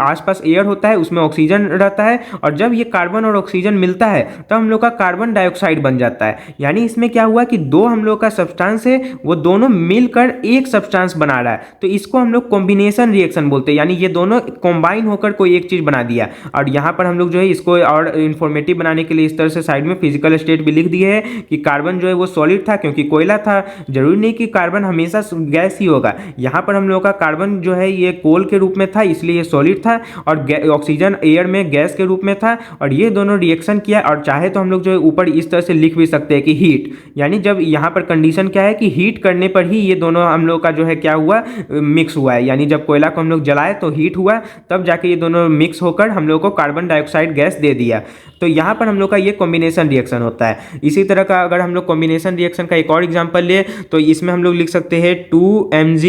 आसपास एयर होता है उसमें ऑक्सीजन रहता है, और जब ये कार्बन और ऑक्सीजन मिलता है तो हम लोग का कार्बन डाइऑक्साइड बन जाता है। यानी इसमें क्या हुआ कि दो हम लोग का सब्सटेंस है वो दोनों मिलकर एक सब्सटेंस बना रहा है, तो इसको हम लोग कॉम्बिनेशन रिएक्शन बोलते हैं, यानी ये दोनों कंबाइन होकर कोई एक चीज बना दिया। और यहाँ पर हम लोग जो है इसको और इंफॉर्मेटिव बनाने के लिए इस तरह से साइड में फिजिकल स्टेट भी लिख दिए है कि कार्बन जो है वो सॉलिड था क्योंकि कोयला था। जरूरी नहीं कि कार्बन हमेशा गैस ही होगा, यहाँ पर हम लोग का कार्बन जो है ये कोल के रूप में था इसलिए ये सॉलिड था, और ऑक्सीजन एयर में गैस के रूप में था, और ये दोनों रिएक्शन किया। और चाहे तो हम लोग जो है ऊपर इस तरह से लिख भी सकते हैं कि हीट, यानी जब यहाँ पर कंडीशन क्या है कि हीट करने पर ही ये दोनों हम लोग का जो है क्या हुआ, मिक्स हुआ है। यानी जब कोयला को हम लोग जलाए तो हीट हुआ, तब जाके ये दोनों मिक्स होकर हम लोग को कार्बन डाइऑक्साइड गैस दे दिया। तो यहाँ पर हम लोग का ये कॉम्बिनेशन रिएक्शन होता है। इसी तरह का अगर हम लोग कॉम्बिनेशन रिएक्शन का एक और एग्जांपल ले तो इसमें हम लोग लिख सकते हैं 2Mg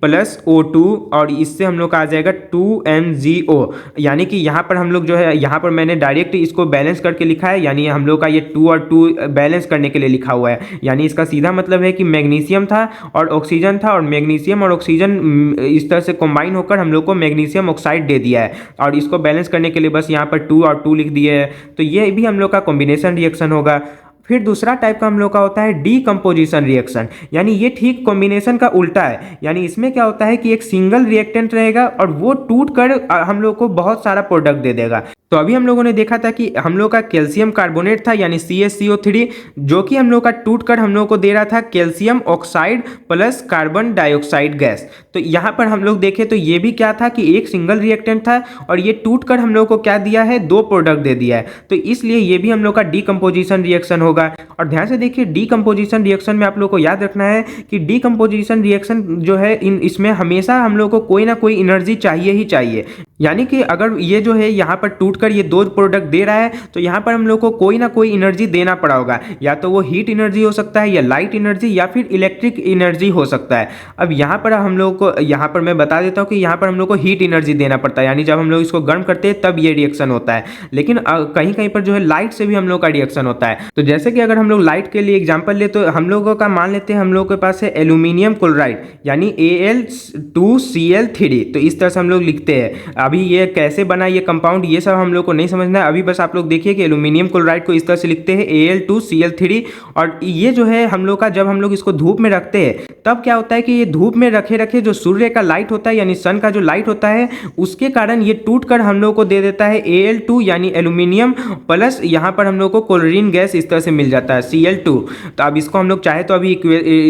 प्लस O2, और इससे हम लोग का आ जाएगा 2MgO। यानी कि यहाँ पर हम लोग जो है, यहाँ पर मैंने डायरेक्ट इसको बैलेंस करके लिखा है, यानी हम लोग का ये 2 और 2 बैलेंस करने के लिए लिखा हुआ है। यानी इसका सीधा मतलब है कि मैग्नीशियम था और ऑक्सीजन था, और मैग्नीशियम और ऑक्सीजन इस तरह से कंबाइन होकर हम लोग को मैग्नीशियम ऑक्साइड दे दिया है, और इसको बैलेंस करने के लिए बस यहाँ पर 2 और 2 लिख दिए है। तो ये भी हम लोग का कॉम्बिनेशन रिएक्शन होगा। फिर दूसरा टाइप का हम लोग का होता है डीकम्पोजिशन रिएक्शन, यानी ये ठीक कॉम्बिनेशन का उल्टा है। यानी इसमें क्या होता है कि एक सिंगल रिएक्टेंट रहेगा और वो टूट कर हम लोग को बहुत सारा प्रोडक्ट दे देगा। तो अभी हम लोगों ने देखा था कि हम लोग का कैल्शियम कार्बोनेट था यानी CaCO3, जो कि हम लोग का टूट कर हम लोग को दे रहा था calcium oxide plus carbon dioxide gas. तो यहाँ पर हम लोग देखें तो ये भी क्या था कि एक सिंगल रिएक्टेंट था और ये टूट कर हम लोग को क्या दिया है, दो प्रोडक्ट दे दिया है। तो इसलिए ये भी हम लोग का डीकम्पोजिशन रिएक्शन हो होगा। और ध्यान से देखिए डीकम्पोजिशन रिएक्शन में आप लोग को याद रखना है कि डीकम्पोजिशन रिएक्शन जो है इसमें हमेशा हम लोग को कोई ना कोई एनर्जी चाहिए ही चाहिए। यानी कि अगर ये जो है यहाँ पर टूटकर ये दो प्रोडक्ट दे रहा है तो यहाँ पर हम लोग को कोई ना कोई एनर्जी देना पड़ा होगा, या तो वो हीट एनर्जी हो सकता है या लाइट एनर्जी या फिर इलेक्ट्रिक एनर्जी हो सकता है। अब यहाँ पर हम लोग को यहाँ पर मैं बता देता हूँ कि यहाँ पर हम लोग को हीट एनर्जी देना पड़ता है, यानी जब हम लोग इसको गर्म करते हैं तब ये रिएक्शन होता है। लेकिन कहीं कहीं पर जो है लाइट से भी हम लोग का रिएक्शन होता है। तो जैसे कि अगर हम लोग लाइट के लिए एग्जाम्पल ले तो हम लोगों का मान लेते हैं हम लोग के पास है एल्यूमिनियम क्लोराइड यानी Al2Cl3। तो इस तरह से हम लोग लिखते हैं। अभी ये कैसे बना ये कंपाउंड ये सब हम लोग को नहीं समझना है, अभी बस आप लोग देखिए कि एल्यूमिनियम क्लोराइड को इस तरह से लिखते हैं Al2Cl3। और ये जो है हम लोग का जब हम लोग इसको धूप में रखते हैं तब क्या होता है कि ये धूप में रखे रखे जो सूर्य का लाइट होता है यानी सन का जो लाइट होता है उसके कारण ये टूट कर हम लोग को दे देता है Al2 यानी एल्यूमिनियम प्लस यहाँ पर हम लोग को क्लोरीन गैस इस तरह से मिल जाता है Cl2। तो अब इसको हम लोग चाहे तो अभी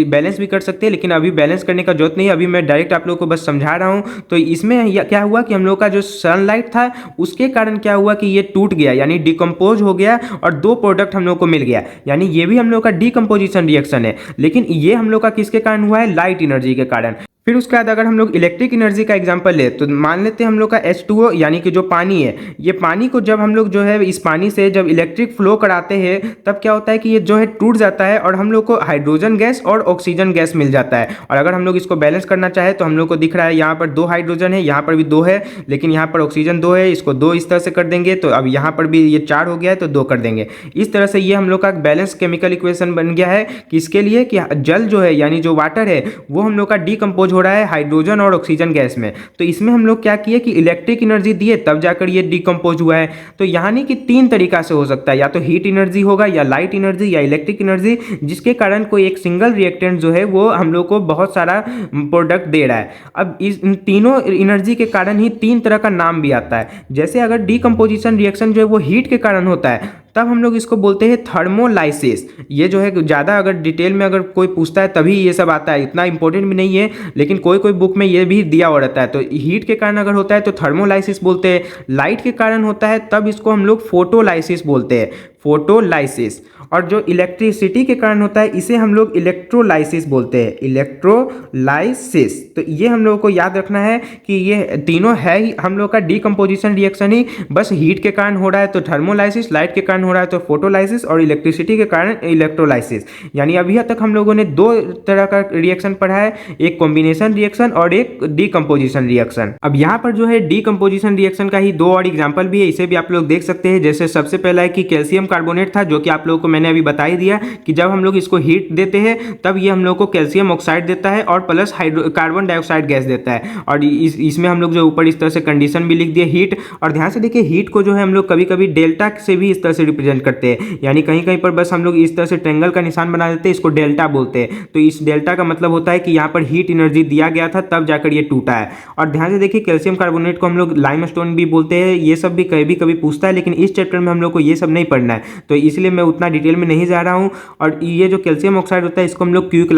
बैलेंस भी कर सकते हैं, लेकिन अभी बैलेंस करने का जरूरत नहीं है, अभी मैं डायरेक्ट आप लोग को बस समझा रहा हूँ। तो इसमें क्या हुआ कि हम लोग का जो सनलाइट था उसके कारण क्या हुआ कि ये टूट गया यानी डिकम्पोज हो गया और दो प्रोडक्ट हम लोग को मिल गया, यानी ये भी हम लोग का डीकम्पोजिशन रिएक्शन है। लेकिन ये हम लोग का किसके कारण हुआ है? लाइट एनर्जी के कारण। फिर उसके बाद अगर हम लोग इलेक्ट्रिक एनर्जी का एग्जांपल ले तो मान लेते हैं हम लोग का H2O यानी कि जो पानी है, ये पानी को जब हम लोग जो है इस पानी से जब इलेक्ट्रिक फ्लो कराते हैं तब क्या होता है कि ये जो है टूट जाता है और हम लोग को हाइड्रोजन गैस और ऑक्सीजन गैस मिल जाता है। और अगर हम लोग इसको बैलेंस करना चाहे तो हम लोग को दिख रहा है यहाँ पर 2 हाइड्रोजन है, यहाँ पर भी 2 है, लेकिन यहाँ पर ऑक्सीजन 2 है, इसको 2 इस तरह से कर देंगे तो अब यहाँ पर भी ये 4 हो गया है तो 2 कर देंगे। इस तरह से ये हम लोग का बैलेंस केमिकल इक्वेशन बन गया है किसके लिए कि जल जो है यानी जो वाटर है वो हम लोग का डीकम्पोज हो रहा है हाइड्रोजन और ऑक्सीजन गैस में। तो इसमें हम लोग क्या किए कि इलेक्ट्रिक एनर्जी दिए तब जाकर ये डीकम्पोज हुआ है। तो यानी कि 3 तरीका से हो सकता है, या तो हीट एनर्जी होगा या लाइट एनर्जी या इलेक्ट्रिक एनर्जी, जिसके कारण कोई एक सिंगल रिएक्टेंट जो है वो हम लोग को बहुत सारा प्रोडक्ट दे रहा है। अब इन तीनों एनर्जी के कारण ही 3 तरह का नाम भी आता है। जैसे अगर डीकम्पोजिशन रिएक्शन जो है वो हीट के कारण होता है तब हम लोग इसको बोलते हैं थर्मोलाइसिस। ये जो है ज़्यादा अगर डिटेल में अगर कोई पूछता है तभी ये सब आता है, इतना इंपॉर्टेंट भी नहीं है, लेकिन कोई कोई बुक में ये भी दिया हुआ रहता है। तो हीट के कारण अगर होता है तो थर्मोलाइसिस बोलते हैं, लाइट के कारण होता है तब इसको हम लोग फोटोलाइसिस बोलते हैं, फोटोलाइसिस। और जो इलेक्ट्रिसिटी के कारण होता है इसे हम लोग इलेक्ट्रोलाइसिस बोलते हैं, इलेक्ट्रोलाइसिस। तो ये हम लोगों को याद रखना है कि ये तीनों है ही हम लोग का डीकम्पोजिशन रिएक्शन ही, बस हीट के कारण हो रहा है तो थर्मोलाइसिस, लाइट के कारण हो रहा है तो फोटोलाइसिस और इलेक्ट्रिसिटी के कारण इलेक्ट्रोलाइसिस। यानी अभी तक हम लोगों ने 2 तरह का रिएक्शन पढ़ा है, एक कॉम्बिनेशन रिएक्शन और एक डीकम्पोजिशन रिएक्शन। अब यहाँ पर जो है डीकम्पोजिशन रिएक्शन का ही 2 और एग्जाम्पल भी है, इसे भी आप लोग देख सकते हैं। जैसे सबसे पहला है कि कैल्शियम कार्बोनेट था जो कि आप लोगों को मैंने अभी बता ही दिया कि जब हम लोग इसको हीट देते हैं तब ये हम लोग को कैल्शियम ऑक्साइड देता है और प्लस कार्बन डाइऑक्साइड गैस देता है। और इसमें हम लोग जो ऊपर इस तरह से कंडीशन भी लिख दिए हीट। और ध्यान से देखिए हीट को जो है हम लोग कभी कभी डेल्टा से भी इस तरह से रिप्रेजेंट करते हैं, यानी कहीं कहीं पर बस हम लोग इस तरह से ट्रायंगल का निशान बना देते हैं, इसको डेल्टा बोलते हैं। तो इस डेल्टा का मतलब होता है कि यहाँ पर हीट एनर्जी दिया गया था तब जाकर ये टूटा है। और ध्यान से देखिए कैल्शियम कार्बोनेट को हम लोग लाइमस्टोन भी बोलते हैं, ये सब भी कभी कभी पूछता है, लेकिन इस चैप्टर में हम लोग को ये सब नहीं पढ़ना है तो इसलिए मैं उतना डिटेल में नहीं जा रहा हूँ। और ये जो कैल्शियम ऑक्साइड होता है इसको हम लोग क्विक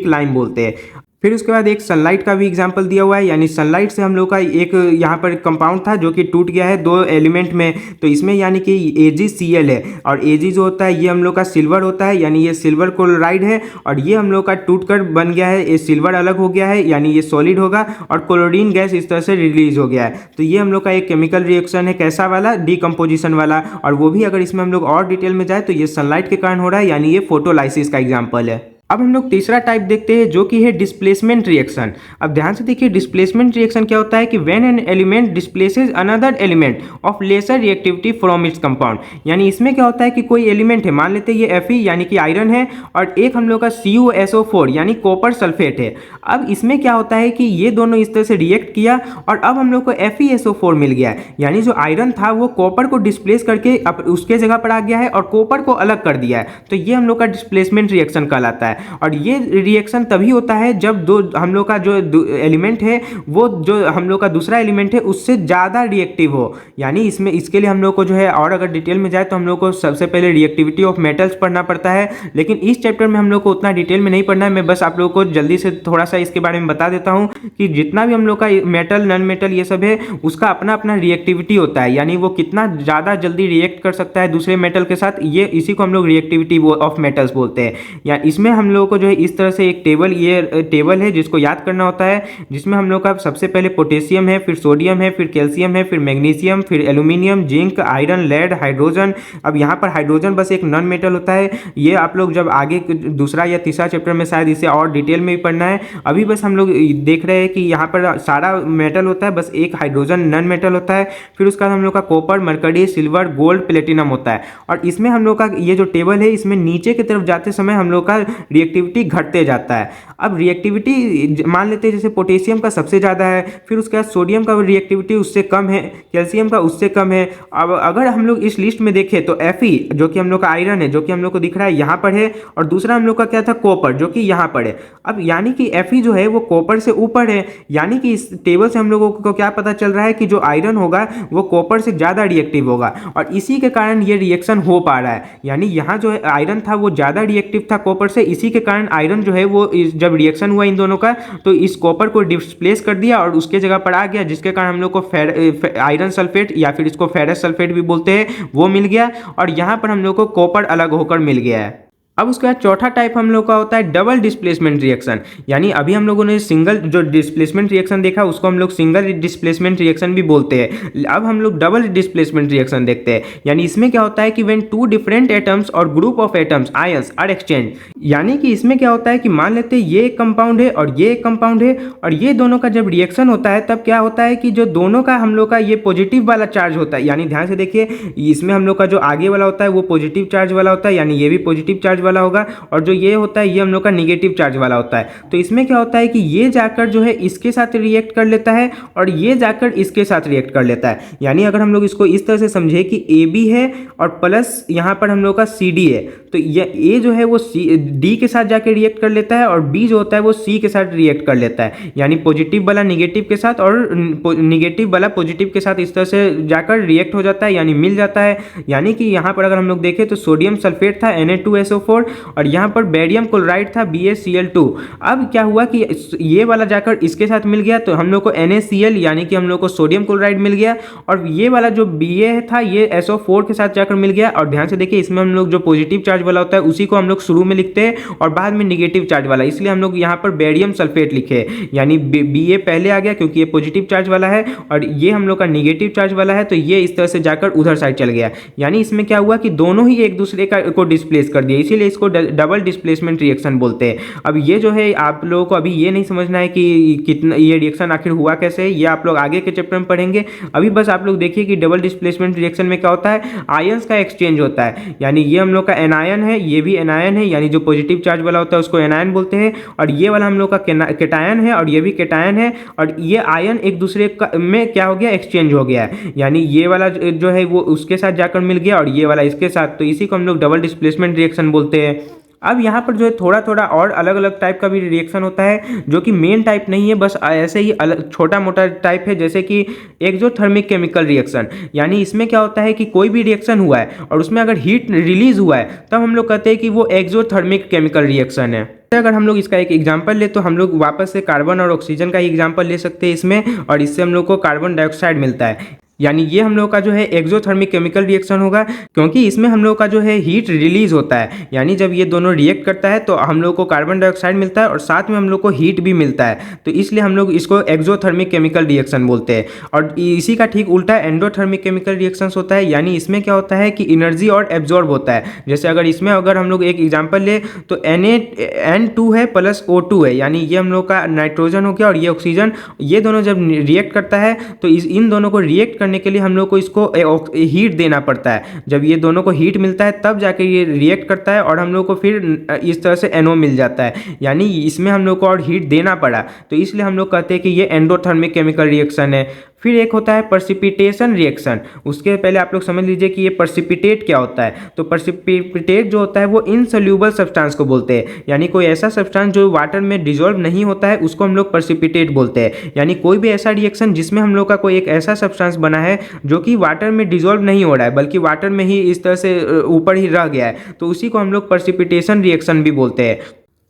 लाइम बोलते हैं। फिर उसके बाद एक सनलाइट का भी एग्जांपल दिया हुआ है, यानी सनलाइट से हम लोग का एक यहाँ पर कंपाउंड था जो कि टूट गया है 2 एलिमेंट में। तो इसमें यानी कि AgCl है और Ag जो होता है ये हम लोग का सिल्वर होता है, यानी ये सिल्वर क्लोराइड है और ये हम लोग का टूट कर बन गया है, ये सिल्वर अलग हो गया है यानी ये सॉलिड होगा और क्लोरीन गैस इस तरह से रिलीज हो गया है। तो ये हम लोग का एक केमिकल रिएक्शन है, कैसा वाला? डीकम्पोजिशन वाला। और वो भी अगर इसमें हम लोग और डिटेल में जाए तो ये सनलाइट के कारण हो रहा है, यानी ये फोटोलाइसिस का एग्जाम्पल है। अब हम लोग तीसरा टाइप देखते हैं जो कि है डिस्प्लेसमेंट रिएक्शन। अब ध्यान से देखिए डिस्प्लेसमेंट रिएक्शन क्या होता है कि when an element displaces another element of lesser reactivity from its compound. यानी इसमें क्या होता है कि कोई एलिमेंट है, मान लेते हैं ये Fe यानी कि आयरन है और एक हम लोग का CuSO4 यानी कॉपर सल्फेट है। अब इसमें क्या होता है कि ये दोनों इस तरह से रिएक्ट किया और अब हम लोग को FeSO4 मिल गया है, यानी जो आयरन था वो कॉपर को डिस्प्लेस करके अब उसके जगह पर आ गया है और कॉपर को अलग कर दिया है। तो ये हम लोग का डिस्प्लेसमेंट रिएक्शन कहलाता है। है। और ये रिएक्शन तभी होता है जब दो हम लोग का जो एलिमेंट है वो जो हम लोग का दूसरा एलिमेंट है उससे ज़्यादा रिएक्टिव हो। यानी इसमें इसके लिए हम लोग को जो है और अगर डिटेल में जाए तो हम लोग को सबसे पहले रिएक्टिविटी ऑफ मेटल्स पढ़ना पड़ता है, लेकिन इस चैप्टर में हम लोग को उतना डिटेल में नहीं पढ़ना है। मैं बस आप लोगों को जल्दी से थोड़ा सा इसके बारे में बता देता हूँ कि जितना भी हम लोग का मेटल नॉन मेटल ये सब है उसका अपना अपना रिएक्टिविटी होता है, यानी वो कितना ज़्यादा जल्दी रिएक्ट कर सकता है दूसरे मेटल के साथ, ये इसी को हम लोग रिएक्टिविटी ऑफ मेटल्स बोलते हैं। या इसमें हम लोगों को जो है इस तरह से एक टेबल, ये टेबल है जिसको याद करना होता है, जिसमें हम लोग का सबसे पहले पोटेशियम है, फिर सोडियम है, फिर कैल्शियम है, फिर मैग्नीशियम, फिर aluminium, zinc, iron, lead, hydrogen. अब यहाँ पर हाइड्रोजन बस एक नॉन मेटल होता है, ये आप लोग जब आगे दूसरा या तीसरा चैप्टर में शायद इसे और डिटेल में भी पढ़ना है। अभी बस हम लोग देख रहे हैं कि यहाँ पर सारा मेटल होता है, बस एक हाइड्रोजन नॉन मेटल होता है। फिर उसका हम लोग का copper, mercury, silver, gold, platinum होता है। और इसमें हम लोग का ये जो टेबल है इसमें नीचे की तरफ जाते समय हम लोग का रिएक्टिविटी घटते जाता है। अब रिएक्टिविटी मान लेते हैं जैसे पोटेशियम का सबसे ज़्यादा है, फिर उसके बाद सोडियम का रिएक्टिविटी उससे कम है, कैल्शियम का उससे कम है। अब अगर हम लोग इस लिस्ट में देखें तो Fe जो कि हम लोग का आयरन है, जो कि हम लोग को दिख रहा है यहाँ पर है, और दूसरा हम लोग का क्या था, कॉपर, जो कि यहाँ पर है। अब यानी कि Fe जो है वो कॉपर से ऊपर है, यानी कि इस टेबल से हम लोगों को क्या पता चल रहा है कि जो आयरन होगा वो कॉपर से ज़्यादा रिएक्टिव होगा, और इसी के कारण ये रिएक्शन हो पा रहा है। यानी यहाँ जो है आयरन था वो ज़्यादा रिएक्टिव था कॉपर से, इसी के कारण आयरन जो है वो जब रिएक्शन हुआ इन दोनों का तो इस कॉपर को डिस्प्लेस कर दिया और उसके जगह पर आ गया, जिसके कारण हम लोग को आयरन सल्फेट या फिर इसको फेरस सल्फेट भी बोलते हैं वो मिल गया, और यहाँ पर हम लोग को कॉपर अलग होकर मिल गया है। अब उसके बाद चौथा टाइप हम लोग का होता है डबल डिस्प्लेसमेंट रिएक्शन। यानी अभी हम लोगों ने सिंगल जो डिस्प्लेसमेंट रिएक्शन देखा उसको हम लोग सिंगल डिस्प्लेसमेंट रिएक्शन भी बोलते हैं। अब हम लोग डबल डिस्प्लेसमेंट रिएक्शन देखते हैं। यानी इसमें क्या होता है कि व्हेन टू डिफरेंट एटम्स और group of atoms ions are exchange, यानी कि इसमें क्या होता है कि मान लेते हैं ये एक कंपाउंड है और ये एक कंपाउंड है, और ये दोनों का जब रिएक्शन होता है तब क्या होता है कि जो दोनों का हम लोग का ये पॉजिटिव वाला चार्ज होता है। यानी ध्यान से देखिए, इसमें हम लोग का जो आगे वाला होता है वो पॉजिटिव चार्ज वाला होता है, यानी ये भी पॉजिटिव चार्ज वाला होगा, और जो ये होता है ये हम लोग का निगेटिव चार्ज वाला होता है। तो इसमें क्या होता है कि ये जाकर जो है इसके साथ रिएक्ट कर लेता है और ये जाकर इसके साथ रिएक्ट कर लेता है। यानी अगर हम लोग इसको इस तरह से समझे कि AB है और प्लस यहाँ पर हम लोग का CD है, तो ये A जो है वो D के साथ जाकर रिएक्ट कर लेता है और B जो होता है वो C के साथ रिएक्ट कर लेता है। यानी पॉजिटिव वाला निगेटिव के साथ और निगेटिव वाला पॉजिटिव के साथ इस तरह से जाकर रिएक्ट हो जाता है, यानी मिल जाता है। यानी कि यहाँ पर अगर हम लोग देखें तो सोडियम सल्फेट था Na2SO4 और यहाँ पर बेरियम क्लोराइड था BaCl2। अब क्या हुआ कि ये वाला जाकर इसके साथ मिल गया तो हम लोग को NaCl यानी कि हम लोग को सोडियम क्लोराइड मिल गया, और ये वाला जो Ba था ये SO4 के साथ जाकर मिल गया। और ध्यान से देखिए इसमें हम लोग जो पॉजिटिव चार्ज वाला होता है उसी को हम लोग शुरू में लिखते हैं और बाद में निगेटिव चार्ज वाला, इसलिए हम लोग यहाँ पर बेरियम सल्फेट लिखे, यानी Ba पहले आ गया क्योंकि ये पॉजिटिव चार्ज वाला है और ये हम लोग का निगेटिव चार्ज वाला है, तो ये इस तरह से जाकर उधर साइड चल गया। यानी इसमें क्या हुआ कि दोनों ही एक दूसरे को डिस्प्लेस कर दिया, इसीलिए इसको डबल डिस्प्लेसमेंट रिएक्शन बोलते हैं। अब ये जो है आप लोगों को अभी ये नहीं समझना है कि कितना ये रिएक्शन आखिर हुआ कैसे है, ये आप लोग आगे के चैप्टर में पढ़ेंगे। अभी बस आप लोग देखिए कि डबल डिस्प्लेसमेंट रिएक्शन में क्या होता है, आयंस का एक्सचेंज होता है। यानी ये हम लोग का एनायन है, ये भी एनायन है, यानी जो पॉजिटिव चार्ज वाला होता है उसको एनायन बोलते हैं, और ये वाला हम लोग का केटायन है और ये भी केटायन है, और ये आयन एक दूसरे में क्या हो गया, एक्सचेंज हो गया है। यानी ये वाला जो है वो उसके साथ जाकर मिल गया और ये वाला इसके साथ, तो इसी को हम लोग डबल डिस्प्लेसमेंट रिएक्शन बोलते हैं। अब यहाँ पर जो है थोड़ा थोड़ा और अलग अलग टाइप का भी रिएक्शन होता है, जो कि मेन टाइप नहीं है, बस ऐसे ही अलग छोटा मोटा टाइप है, जैसे कि एक्सोथर्मिक केमिकल रिएक्शन। यानी इसमें क्या होता है कि कोई भी रिएक्शन हुआ है और उसमें अगर हीट रिलीज हुआ है तब हम लोग कहते हैं कि वो एक्सोथर्मिक केमिकल रिएक्शन है। अगर हम लोग इसका एक एग्जांपल ले तो हम लोग वापस से कार्बन और ऑक्सीजन का ही एग्जांपल ले सकते हैं इसमें, और इससे हम लोग को कार्बन डाइऑक्साइड मिलता है। यानी ये हम लोग का जो है एक्सोथर्मिक केमिकल रिएक्शन होगा, क्योंकि इसमें हम लोग का जो है हीट रिलीज होता है। यानी जब ये दोनों रिएक्ट करता है तो हम लोग को कार्बन डाइऑक्साइड मिलता है और साथ में हम लोग को हीट भी मिलता है, तो इसलिए हम लोग इसको एक्सोथर्मिक केमिकल रिएक्शन बोलते हैं। और इसी का ठीक उल्टा एंडोथर्मिक केमिकल रिएक्शंस होता है। यानी इसमें क्या होता है कि एनर्जी और एब्जॉर्ब होता है। जैसे अगर इसमें अगर हम लोग एक एग्जाम्पल ले तो N2 है प्लस O2 है, यानी ये हम लोग का नाइट्रोजन हो गया और ये ऑक्सीजन, ये दोनों जब रिएक्ट करता है तो इन दोनों को रिएक्ट करने के लिए हम लोग को इसको हीट देना पड़ता है। जब ये दोनों को हीट मिलता है तब जाके ये रिएक्ट करता है और हम लोग को फिर इस तरह से NO मिल जाता है। यानी इसमें हम लोग को और हीट देना पड़ा, तो इसलिए हम लोग कहते हैं कि ये एंडोथर्मिक केमिकल रिएक्शन है। फिर एक होता है प्रेसिपिटेशन रिएक्शन। उसके पहले आप लोग समझ लीजिए कि ये प्रेसिपिटेट क्या होता है। तो प्रेसिपिटेट जो होता है वो इनसोल्यूबल सब्सटेंस को बोलते हैं, यानी कोई ऐसा सब्सटेंस जो वाटर में डिजोल्व नहीं होता है उसको हम लोग प्रेसिपिटेट बोलते हैं। यानी कोई भी ऐसा रिएक्शन जिसमें हम लोग का कोई एक ऐसा सब्सटेंस बना है जो कि वाटर में डिजोल्व नहीं हो रहा है बल्कि वाटर में ही इस तरह से ऊपर ही रह गया है, तो उसी को हम लोग प्रेसिपिटेशन रिएक्शन भी बोलते हैं।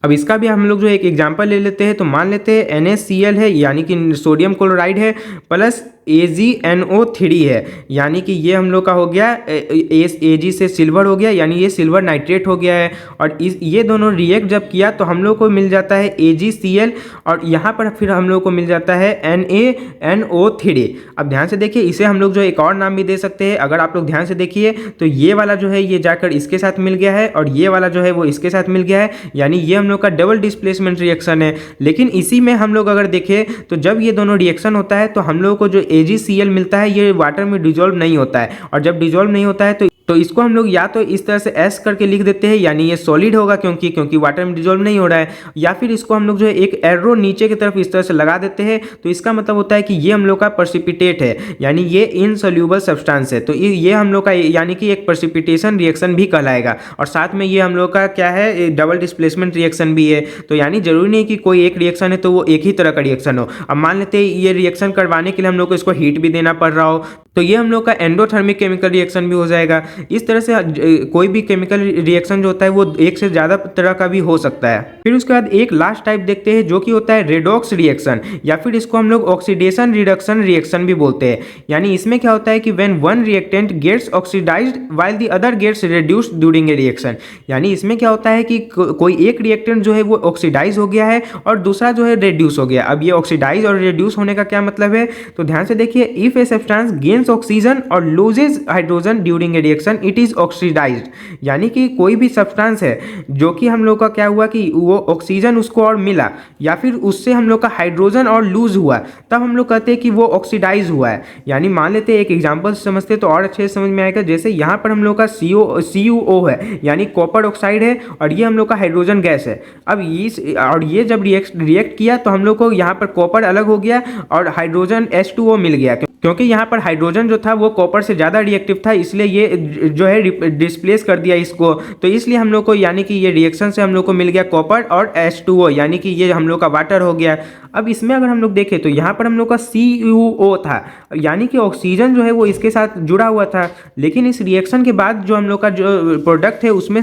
अब इसका भी हम लोग जो एक एग्जांपल ले लेते हैं। तो मान लेते हैं NaCl है यानी कि सोडियम क्लोराइड है प्लस AgNO3 है, यानी कि ये हम लोग का हो गया Ag से सिल्वर हो गया, यानी ये सिल्वर नाइट्रेट हो गया है। और ये दोनों रिएक्ट जब किया तो हम लोग को मिल जाता है AgCl और यहाँ पर फिर हम लोग को मिल जाता है NaNO3। अब ध्यान से देखिए, इसे हम लोग जो एक और नाम भी दे सकते हैं। अगर आप लोग ध्यान से देखिए तो ये वाला जो है ये जाकर इसके साथ मिल गया है और ये वाला जो है वो इसके साथ मिल गया है, यानी ये हम लोग का डबल डिस्प्लेसमेंट रिएक्शन है। लेकिन इसी में हम लोग अगर देखें तो जब ये दोनों रिएक्शन होता है तो हम लोग को जो AgCl मिलता है ये वाटर में डिजोल्व नहीं होता है, और जब डिजोल्व नहीं होता है तो इसको हम लोग या तो इस तरह से S करके लिख देते हैं, यानी ये सॉलिड होगा क्योंकि वाटर में डिजोल्व नहीं हो रहा है, या फिर इसको हम लोग जो है एक एरो नीचे की तरफ इस तरह से लगा देते हैं। तो इसका मतलब होता है कि ये हम लोग का प्रेसिपिटेट है, यानी ये इनसोल्यूबल सब्सटेंस है। तो ये हम लोग का यानी कि एक प्रेसिपिटेशन रिएक्शन भी कहलाएगा, और साथ में ये हम लोग का क्या है, डबल डिस्प्लेसमेंट रिएक्शन भी है। तो यानी जरूरी नहीं कि कोई एक रिएक्शन है तो वो एक ही तरह का रिएक्शन हो। अब मान लेते हैं ये रिएक्शन करवाने के लिए हम लोग को इसको हीट भी देना पड़ रहा हो, तो ये हम लोग का एंडोथर्मिक केमिकल रिएक्शन भी हो जाएगा। इस तरह से कोई भी केमिकल रिएक्शन जो होता है वो एक से ज़्यादा तरह का भी हो सकता है। फिर उसके बाद एक लास्ट टाइप देखते हैं जो कि होता है रेडॉक्स रिएक्शन, या फिर इसको हम लोग ऑक्सीडेशन रिडक्शन रिएक्शन भी बोलते हैं। यानी इसमें क्या होता है कि when one reactant gets oxidised while the other gets reduced during a reaction. यानी इसमें क्या होता है कि कोई एक रिएक्टेंट जो है वो ऑक्सीडाइज हो गया है और दूसरा जो है रिड्यूस हो गया। अब ये ऑक्सीडाइज और रिड्यूस होने का क्या मतलब है, तो ध्यान से देखिए, if a substance gains oxygen और loses hydrogen during a reaction it is oxidized. यानी कि कोई भी सब्सटेंस है जो कि हम लोग का क्या हुआ कि वो ऑक्सीजन उसको और मिला या फिर उससे हम लोग का हाइड्रोजन और लूज हुआ, तब हम लोग कहते हैं कि वो ऑक्सीडाइज हुआ है। यानी मान लेते हैं एक एग्जांपल से समझते तो और अच्छे से समझ में आएगा। जैसे यहाँ पर हम लोग का CuO है यानी कॉपर ऑक्साइड है, और ये हम लोग का हाइड्रोजन गैस है। अब ये जब रिएक्ट किया तो हम लोग को यहाँ पर कॉपर अलग हो गया और हाइड्रोजन H2O मिल गया, क्योंकि यहाँ पर हाइड्रोजन जो था वो कॉपर से ज़्यादा रिएक्टिव था, इसलिए ये जो है डिस्प्लेस कर दिया इसको। तो इसलिए हम लोग को यानी कि ये रिएक्शन से हम लोग को मिल गया कॉपर और H2O, यानी कि ये हम लोग का वाटर हो गया। अब इसमें अगर हम लोग देखें तो यहाँ पर हम लोग का CuO था, यानी कि ऑक्सीजन जो है वो इसके साथ जुड़ा हुआ था, लेकिन इस रिएक्शन के बाद जो हम लोग का जो प्रोडक्ट है उसमें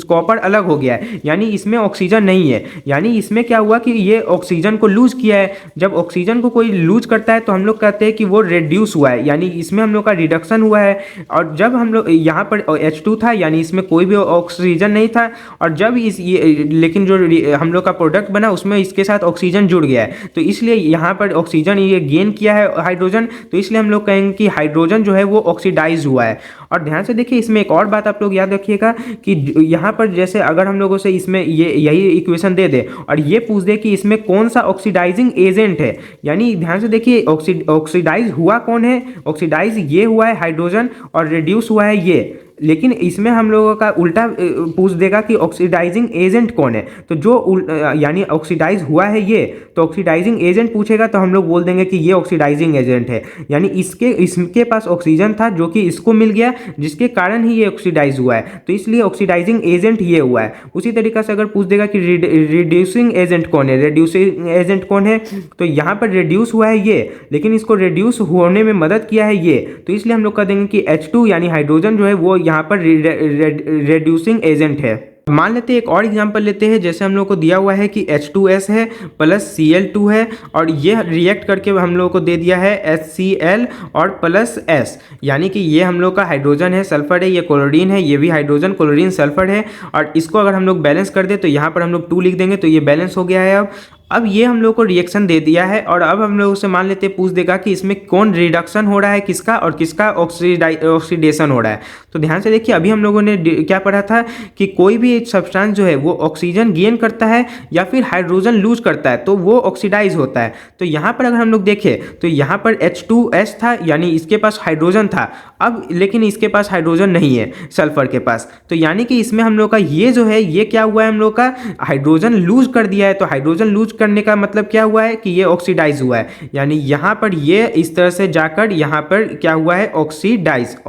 कॉपर अलग हो गया है, यानी इसमें ऑक्सीजन नहीं है। यानी इसमें क्या हुआ कि ये ऑक्सीजन को लूज किया है। जब ऑक्सीजन को कोई लूज करता है तो हम लोग कहते हैं कि वो रिड्यूस हुआ है, यानी इसमें हम लोग का रिडक्शन हुआ है। और जब हम लोग यहाँ पर H2 था, यानी इसमें कोई भी ऑक्सीजन नहीं था, और जब लेकिन जो हम लोग का प्रोडक्ट बना उसमें इसके साथ ऑक्सीजन जुड़ गया है, तो इसलिए यहाँ पर ऑक्सीजन ये गेन किया है हाइड्रोजन, तो इसलिए हम लोग कहेंगे कि हाइड्रोजन जो है वो ऑक्सीडाइज हुआ है। और ध्यान से देखिए, इसमें एक और बात आप लोग याद रखिएगा कि यहाँ पर जैसे अगर हम लोगों से इसमें यही इक्वेशन दे दे और ये पूछ दे कि इसमें कौन सा ऑक्सीडाइजिंग एजेंट है, यानी ध्यान से देखिए ऑक्सीडाइज हुआ कौन है, ऑक्सीडाइज ये हुआ है हाइड्रोजन और रिड्यूस हुआ है ये। लेकिन इसमें हम लोगों का उल्टा पूछ देगा कि ऑक्सीडाइजिंग एजेंट कौन है, तो जो यानी ऑक्सीडाइज हुआ है ये, तो ऑक्सीडाइजिंग एजेंट पूछेगा तो हम लोग बोल देंगे कि ये ऑक्सीडाइजिंग एजेंट है, यानी इसके पास ऑक्सीजन था जो कि इसको मिल गया जिसके कारण ही ये ऑक्सीडाइज हुआ है, तो इसलिए ऑक्सीडाइजिंग एजेंट ये हुआ है। उसी तरीके से अगर पूछ देगा कि रिड्यूसिंग एजेंट कौन है, रिड्यूसिंग एजेंट कौन है, तो यहाँ पर रिड्यूस हुआ है ये, लेकिन इसको रिड्यूस होने में मदद किया है ये, तो इसलिए हम लोग कह देंगे कि H2 यानी हाइड्रोजन जो है वो यहाँ पर रिड्यूसिंग एजेंट है। मान लेते हैं एक और एग्जांपल लेते हैं। जैसे हम लोग को दिया हुआ है कि H2S है प्लस Cl2 है, और ये रिएक्ट करके हम लोग को दे दिया है HCl और प्लस S, यानी कि ये हम लोग का हाइड्रोजन है, सल्फर है, ये क्लोरीन है, ये भी हाइड्रोजन क्लोरीन सल्फर है, और इसको अगर हम लोग बैलेंस कर दे तो यहाँ पर हम लोग 2 लिख देंगे, तो ये बैलेंस हो गया है। अब ये हम लोग को रिएक्शन दे दिया है, और अब हम लोग से मान लेते पूछ देगा कि इसमें कौन रिडक्शन हो रहा है, किसका और किसका ऑक्सीडेशन हो रहा है। तो ध्यान से देखिए, अभी हम लोगों ने क्या पढ़ा था कि कोई भी सब्सटेंस जो है वो ऑक्सीजन गेन करता है या फिर हाइड्रोजन लूज करता है तो वो ऑक्सीडाइज होता है। तो यहाँ पर अगर हम लोग देखें तो यहाँ पर H2S था, यानी इसके पास हाइड्रोजन था, अब लेकिन इसके पास हाइड्रोजन नहीं है सल्फर के पास, तो यानी कि इसमें हम लोग का ये जो है ये क्या हुआ है, हम लोग का हाइड्रोजन लूज कर दिया है। तो हाइड्रोजन लूज करने का मतलब क्या हुआ है कि ये ऑक्सीडाइज हुआ है, यानी यहाँ पर ये इस तरह से जाकर यहाँ पर क्या हुआ है, ऑक्सीडाइज्ड।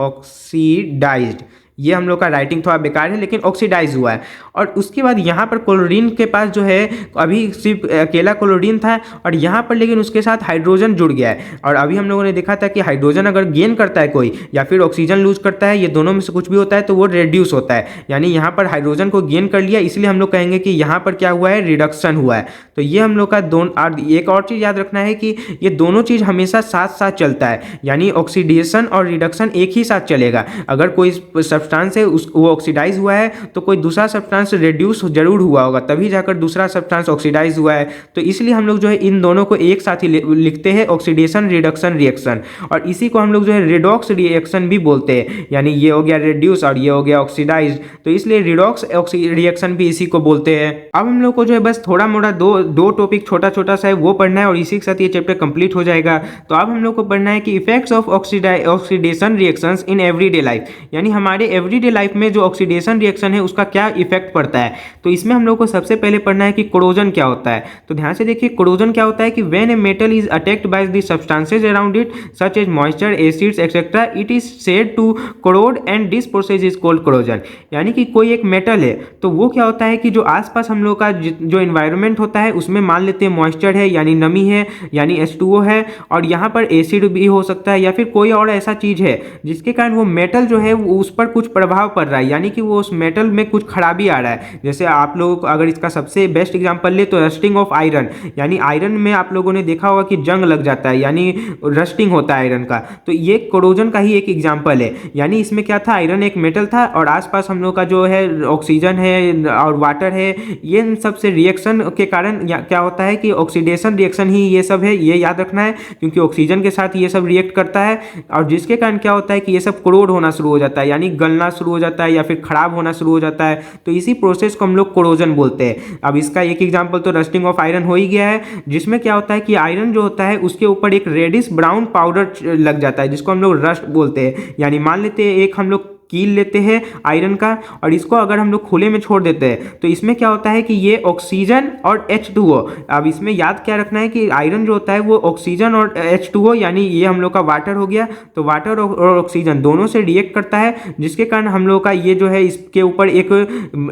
ये हम लोग का राइटिंग थोड़ा बेकार है, लेकिन ऑक्सीडाइज हुआ है। और उसके बाद यहाँ पर क्लोरीन के पास जो है अभी सिर्फ अकेला क्लोरीन था, और यहाँ पर लेकिन उसके साथ हाइड्रोजन जुड़ गया है। और अभी हम लोगों ने देखा था कि हाइड्रोजन अगर गेन करता है कोई या फिर ऑक्सीजन लूज करता है, ये दोनों में से कुछ भी होता है तो वो रिड्यूस होता है। यानी यहाँ पर हाइड्रोजन को गेन कर लिया, इसलिए हम लोग कहेंगे कि यहाँ पर क्या हुआ है, रिडक्शन हुआ है। तो ये हम लोग का दोनों। एक और चीज़ याद रखना है कि ये दोनों चीज़ हमेशा साथ साथ चलता है, यानी ऑक्सीडेशन और रिडक्शन एक ही साथ चलेगा। अगर कोई सब्सटेंस है वो ऑक्सीडाइज हुआ है तो कोई दूसरा सब्सटेंस रिड्यूस जरूर हुआ होगा, तभी जाकर दूसरा सब्सटेंस ऑक्सीडाइज हुआ है। तो इसलिए हम लोग जो है इन दोनों को एक साथ ही लिखते हैं, ऑक्सीडेशन रिडक्शन रिएक्शन। और इसी को हम लोग जो है रिडॉक्स रिएक्शन भी बोलते हैं, यानी ये हो गया रिड्यूस और ये हो गया ऑक्सीडाइज, तो इसलिए रिडॉक्स रिएक्शन भी इसी को बोलते हैं। अब हम लोग को जो है बस थोड़ा मोड़ा दो टॉपिक छोटा छोटा सा है वो पढ़ना है, और इसी के साथ ये चैप्टर कंप्लीट हो जाएगा। तो अब हम लोग को पढ़ना है कि effects of oxidation reactions in everyday life, यानी हमारे एवरीडे लाइफ में जो ऑक्सीडेशन रिएक्शन है उसका क्या इफेक्ट पड़ता है। तो इसमें हम लोग को सबसे पहले पढ़ना है कि कोरोजन क्या होता है। तो ध्यान से देखिए, कोरोजन क्या होता है कि when a metal is attacked by the substances around it such as moisture, acids etcetera, it is said to corrode and this process is called corrosion. यानी कि कोई एक मेटल है तो वो क्या होता है कि जो आसपास हम लोग का जो एनवायरनमेंट होता है उसमें मान लेते हैं मॉइस्चर है यानी नमी है यानी H2O है, और यहाँ पर एसिड भी हो सकता है या फिर कोई और ऐसा चीज है जिसके कारण वो मेटल जो है उस पर कुछ प्रभाव पड़ रहा है, यानी कि वो उस मेटल में कुछ खराबी आ रहा है। जैसे आप लोग अगर इसका सबसे बेस्ट एग्जांपल ले तो रस्टिंग ऑफ आयरन, यानी आयरन में आप लोगों ने देखा होगा कि जंग लग जाता है, यानी रस्टिंग होता है आयरन का। तो ये कोरोजन का ही एक एग्जांपल है। यानी इसमें क्या था, आयरन एक मेटल था और आसपास हम लोग का जो है ऑक्सीजन है और वाटर है, ये इन सब से रिएक्शन के कारण क्या होता है कि ऑक्सीडेशन रिएक्शन ही ये सब है, ये याद रखना है, क्योंकि ऑक्सीजन के साथ ये सब रिएक्ट करता है और जिसके कारण क्या होता है कि ये सब कोरोड होना शुरू हो जाता है, यानी गलना शुरू हो जाता है या फिर खराब होना शुरू हो जाता है। तो इसी प्रोसेस को हम लोग कोरोजन बोलते हैं। अब इसका एक एग्जांपल तो रस्टिंग ऑफ आयरन हो ही गया है, जिसमें क्या होता है कि आयरन जो होता है उसके ऊपर एक रेडिश ब्राउन पाउडर लग जाता है जिसको हम लोग रस्ट बोलते हैं। यानी मान लेते हैं एक हम लोग कील लेते हैं आयरन का और इसको अगर हम लोग खुले में छोड़ देते हैं तो इसमें क्या होता है कि ये ऑक्सीजन और H2O, अब इसमें याद क्या रखना है कि आयरन जो होता है वो ऑक्सीजन और H2O यानी ये हम लोग का वाटर हो गया, तो वाटर और ऑक्सीजन दोनों से रिएक्ट करता है जिसके कारण हम लोग का ये जो है इसके ऊपर एक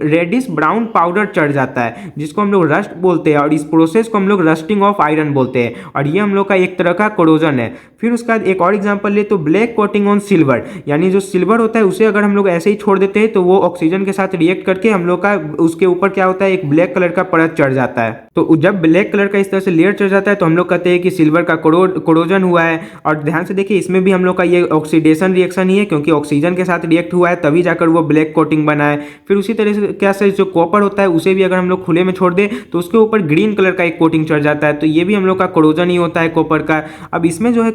रेडिश ब्राउन पाउडर चढ़ जाता है जिसको हम लोग रस्ट बोलते हैं, और इस प्रोसेस को हम लोग रस्टिंग ऑफ आयरन बोलते हैं, और ये हम लोग का एक तरह का कोरोजन है। फिर उसका एक और एग्जाम्पल ले तो ब्लैक कोटिंग ऑन सिल्वर, यानी जो सिल्वर होता है उसे अगर हम लोग ऐसे ही छोड़ देते हैं तो वो ऑक्सीजन के साथ रिएक्ट करके हम लोग का उसके ऊपर क्या होता है, एक ब्लैक कलर का परत चढ़ जाता है। तो जब ब्लैक कलर का इस तरह से लेयर चढ़ जाता है तो हम लोग कहते हैं कि सिल्वर का कोरोजन हुआ है। और ध्यान से देखिए इसमें भी हम लोग का ये ऑक्सीडेशन रिएक्शन ही है, क्योंकि ऑक्सीजन के साथ रिएक्ट हुआ है तभी जाकर वो ब्लैक कोटिंग बना है। फिर उसी तरह से क्या से जो कॉपर होता है उसे भी अगर हम लोग खुले में छोड़ दें तो उसके ऊपर ग्रीन कलर का एक कोटिंग चढ़ जाता है, तो ये भी हम लोग का कोरोजन ही होता है कॉपर का। अब इसमें जो है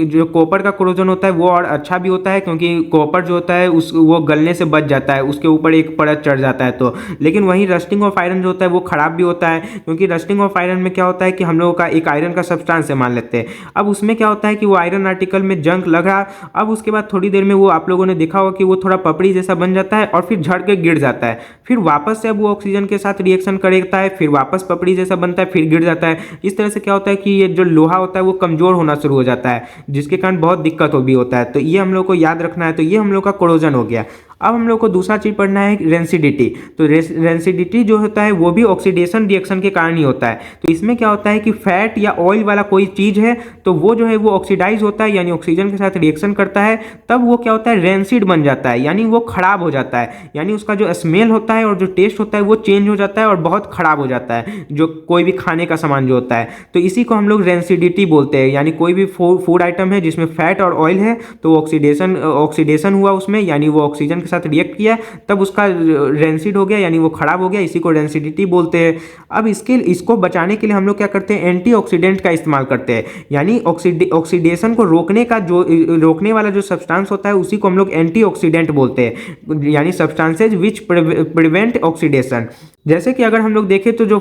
जो कॉपर का कोरोजन होता है वो और अच्छा भी होता है, क्योंकि कॉपर जो होता है वो गलने से बच जाता है, उसके ऊपर एक परत चढ़ जाता है। तो लेकिन वहीं रस्टिंग ऑफ आयरन जो होता है वो खराब भी होता है, क्योंकि रस्टिंग ऑफ आयरन में क्या होता है कि हम लोगों का एक आयरन का सब्सटेंस है मान लेते हैं, अब उसमें क्या होता है कि वो आयरन आर्टिकल में जंग लग रहा, अब उसके बाद थोड़ी देर में वो आप लोगों ने देखा होगा कि वो थोड़ा पपड़ी जैसा बन जाता है और फिर झड़ के गिर जाता है, फिर वापस से अब वो ऑक्सीजन के साथ रिएक्शन करता है, फिर वापस पपड़ी जैसा बनता है, फिर गिर जाता है। इस तरह से क्या होता है कि ये जो लोहा होता है वो कमजोर होना शुरू हो जाता है, जिसके कारण बहुत दिक्कत भी होता है। तो ये हम लोग को याद रखना है। तो ये हम लोग का कोरोजन हो गया। अब हम लोग को दूसरा चीज पढ़ना है रेंसिडिटी। तो रेंसिडिटी जो होता है वो भी ऑक्सीडेशन रिएक्शन के कारण ही होता है। तो इसमें क्या होता है कि फैट या ऑयल वाला कोई चीज है तो वो जो है वो ऑक्सीडाइज होता है, यानी ऑक्सीजन के साथ रिएक्शन करता है, तब वो क्या होता है रेंसिड बन जाता है, यानी वो खराब हो जाता है, यानी उसका जो स्मेल होता है और जो टेस्ट होता है वो चेंज हो जाता है और बहुत खराब हो जाता है, जो कोई भी खाने का सामान जो होता है। तो इसी को हम लोग रेंसिडिटी बोलते हैं, यानी कोई भी फूड आइटम है जिसमें फैट और ऑयल है तो ऑक्सीडेशन हुआ उसमें, यानी वो ऑक्सीजन के साथ रिएक्ट किया तब उसका रेंसिड हो गया, यानी वो खराब हो गया, इसी को रेंसिडिटी बोलते हैं। अब इसको बचाने के लिए हम लोग क्या करते हैं, एंटीऑक्सीडेंट का इस्तेमाल करते हैं, यानी ऑक्सीडेशन को रोकने वाला जो सब्सटेंस होता है उसी को हम लोग एंटीऑक्सीडेंट बोलते हैं, यानी सब्सटेंसेज विच प्रिवेंट ऑक्सीडेशन। जैसे कि अगर हम लोग देखें तो जो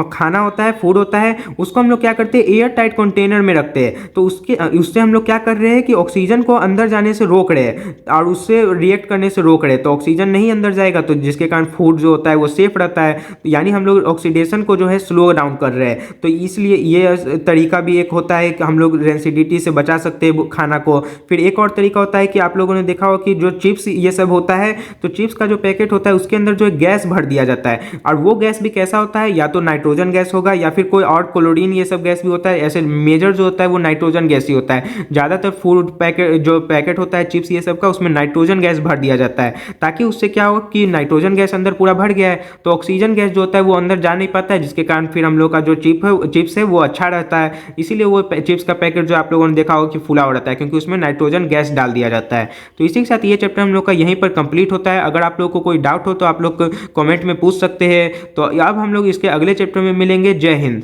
खाना होता है, फूड होता है, उसको हम लोग क्या करते हैं एयर टाइट कंटेनर में रखते हैं, तो उससे हम लोग क्या कर रहे हैं कि ऑक्सीजन को अंदर जाने से रोक रहे हैं और उससे रिएक्ट करने बढ़ने से रोक रहे, तो ऑक्सीजन नहीं अंदर जाएगा, तो जिसके कारण फूड जो होता है वो सेफ रहता है, यानी हम लोग ऑक्सीडेशन को जो है स्लो डाउन कर रहे हैं। तो इसलिए ये तरीका भी एक होता है कि हम लोग रेसिडिटी से बचा सकते हैं खाना को। फिर एक और तरीका होता है कि आप लोगों ने देखा होगा कि जो चिप्स ये सब होता है, तो चिप्स का जो पैकेट होता है उसके अंदर जो है गैस भर दिया जाता है, और वो गैस भी कैसा होता है, या तो नाइट्रोजन गैस होगा या फिर कोई और क्लोरीन ये सब गैस भी होता है। ऐसे मेजर जो होता है वो नाइट्रोजन गैस ही होता है। ज़्यादातर फूड पैकेट जो पैकेट होता है चिप्स ये सब का, उसमें नाइट्रोजन गैस भर दिया जाता है, ताकि उससे क्या होगा कि नाइट्रोजन गैस अंदर पूरा भर गया है तो ऑक्सीजन गैस जो होता है वो अंदर जा नहीं पाता है, जिसके कारण फिर हम लोग का जो चिप्स है वो अच्छा रहता है। इसीलिए वो चिप्स का पैकेट जो आप लोगों ने देखा होगा कि फुला हो रहता है, क्योंकि उसमें नाइट्रोजन गैस डाल दिया जाता है। तो इसी के साथ ये चैप्टर हम लोग का यहीं पर कंप्लीट होता है। अगर आप लोग को कोई डाउट हो तो आप लोग कमेंट में पूछ सकते हैं। तो अब हम लोग इसके अगले चैप्टर में मिलेंगे। जय हिंद।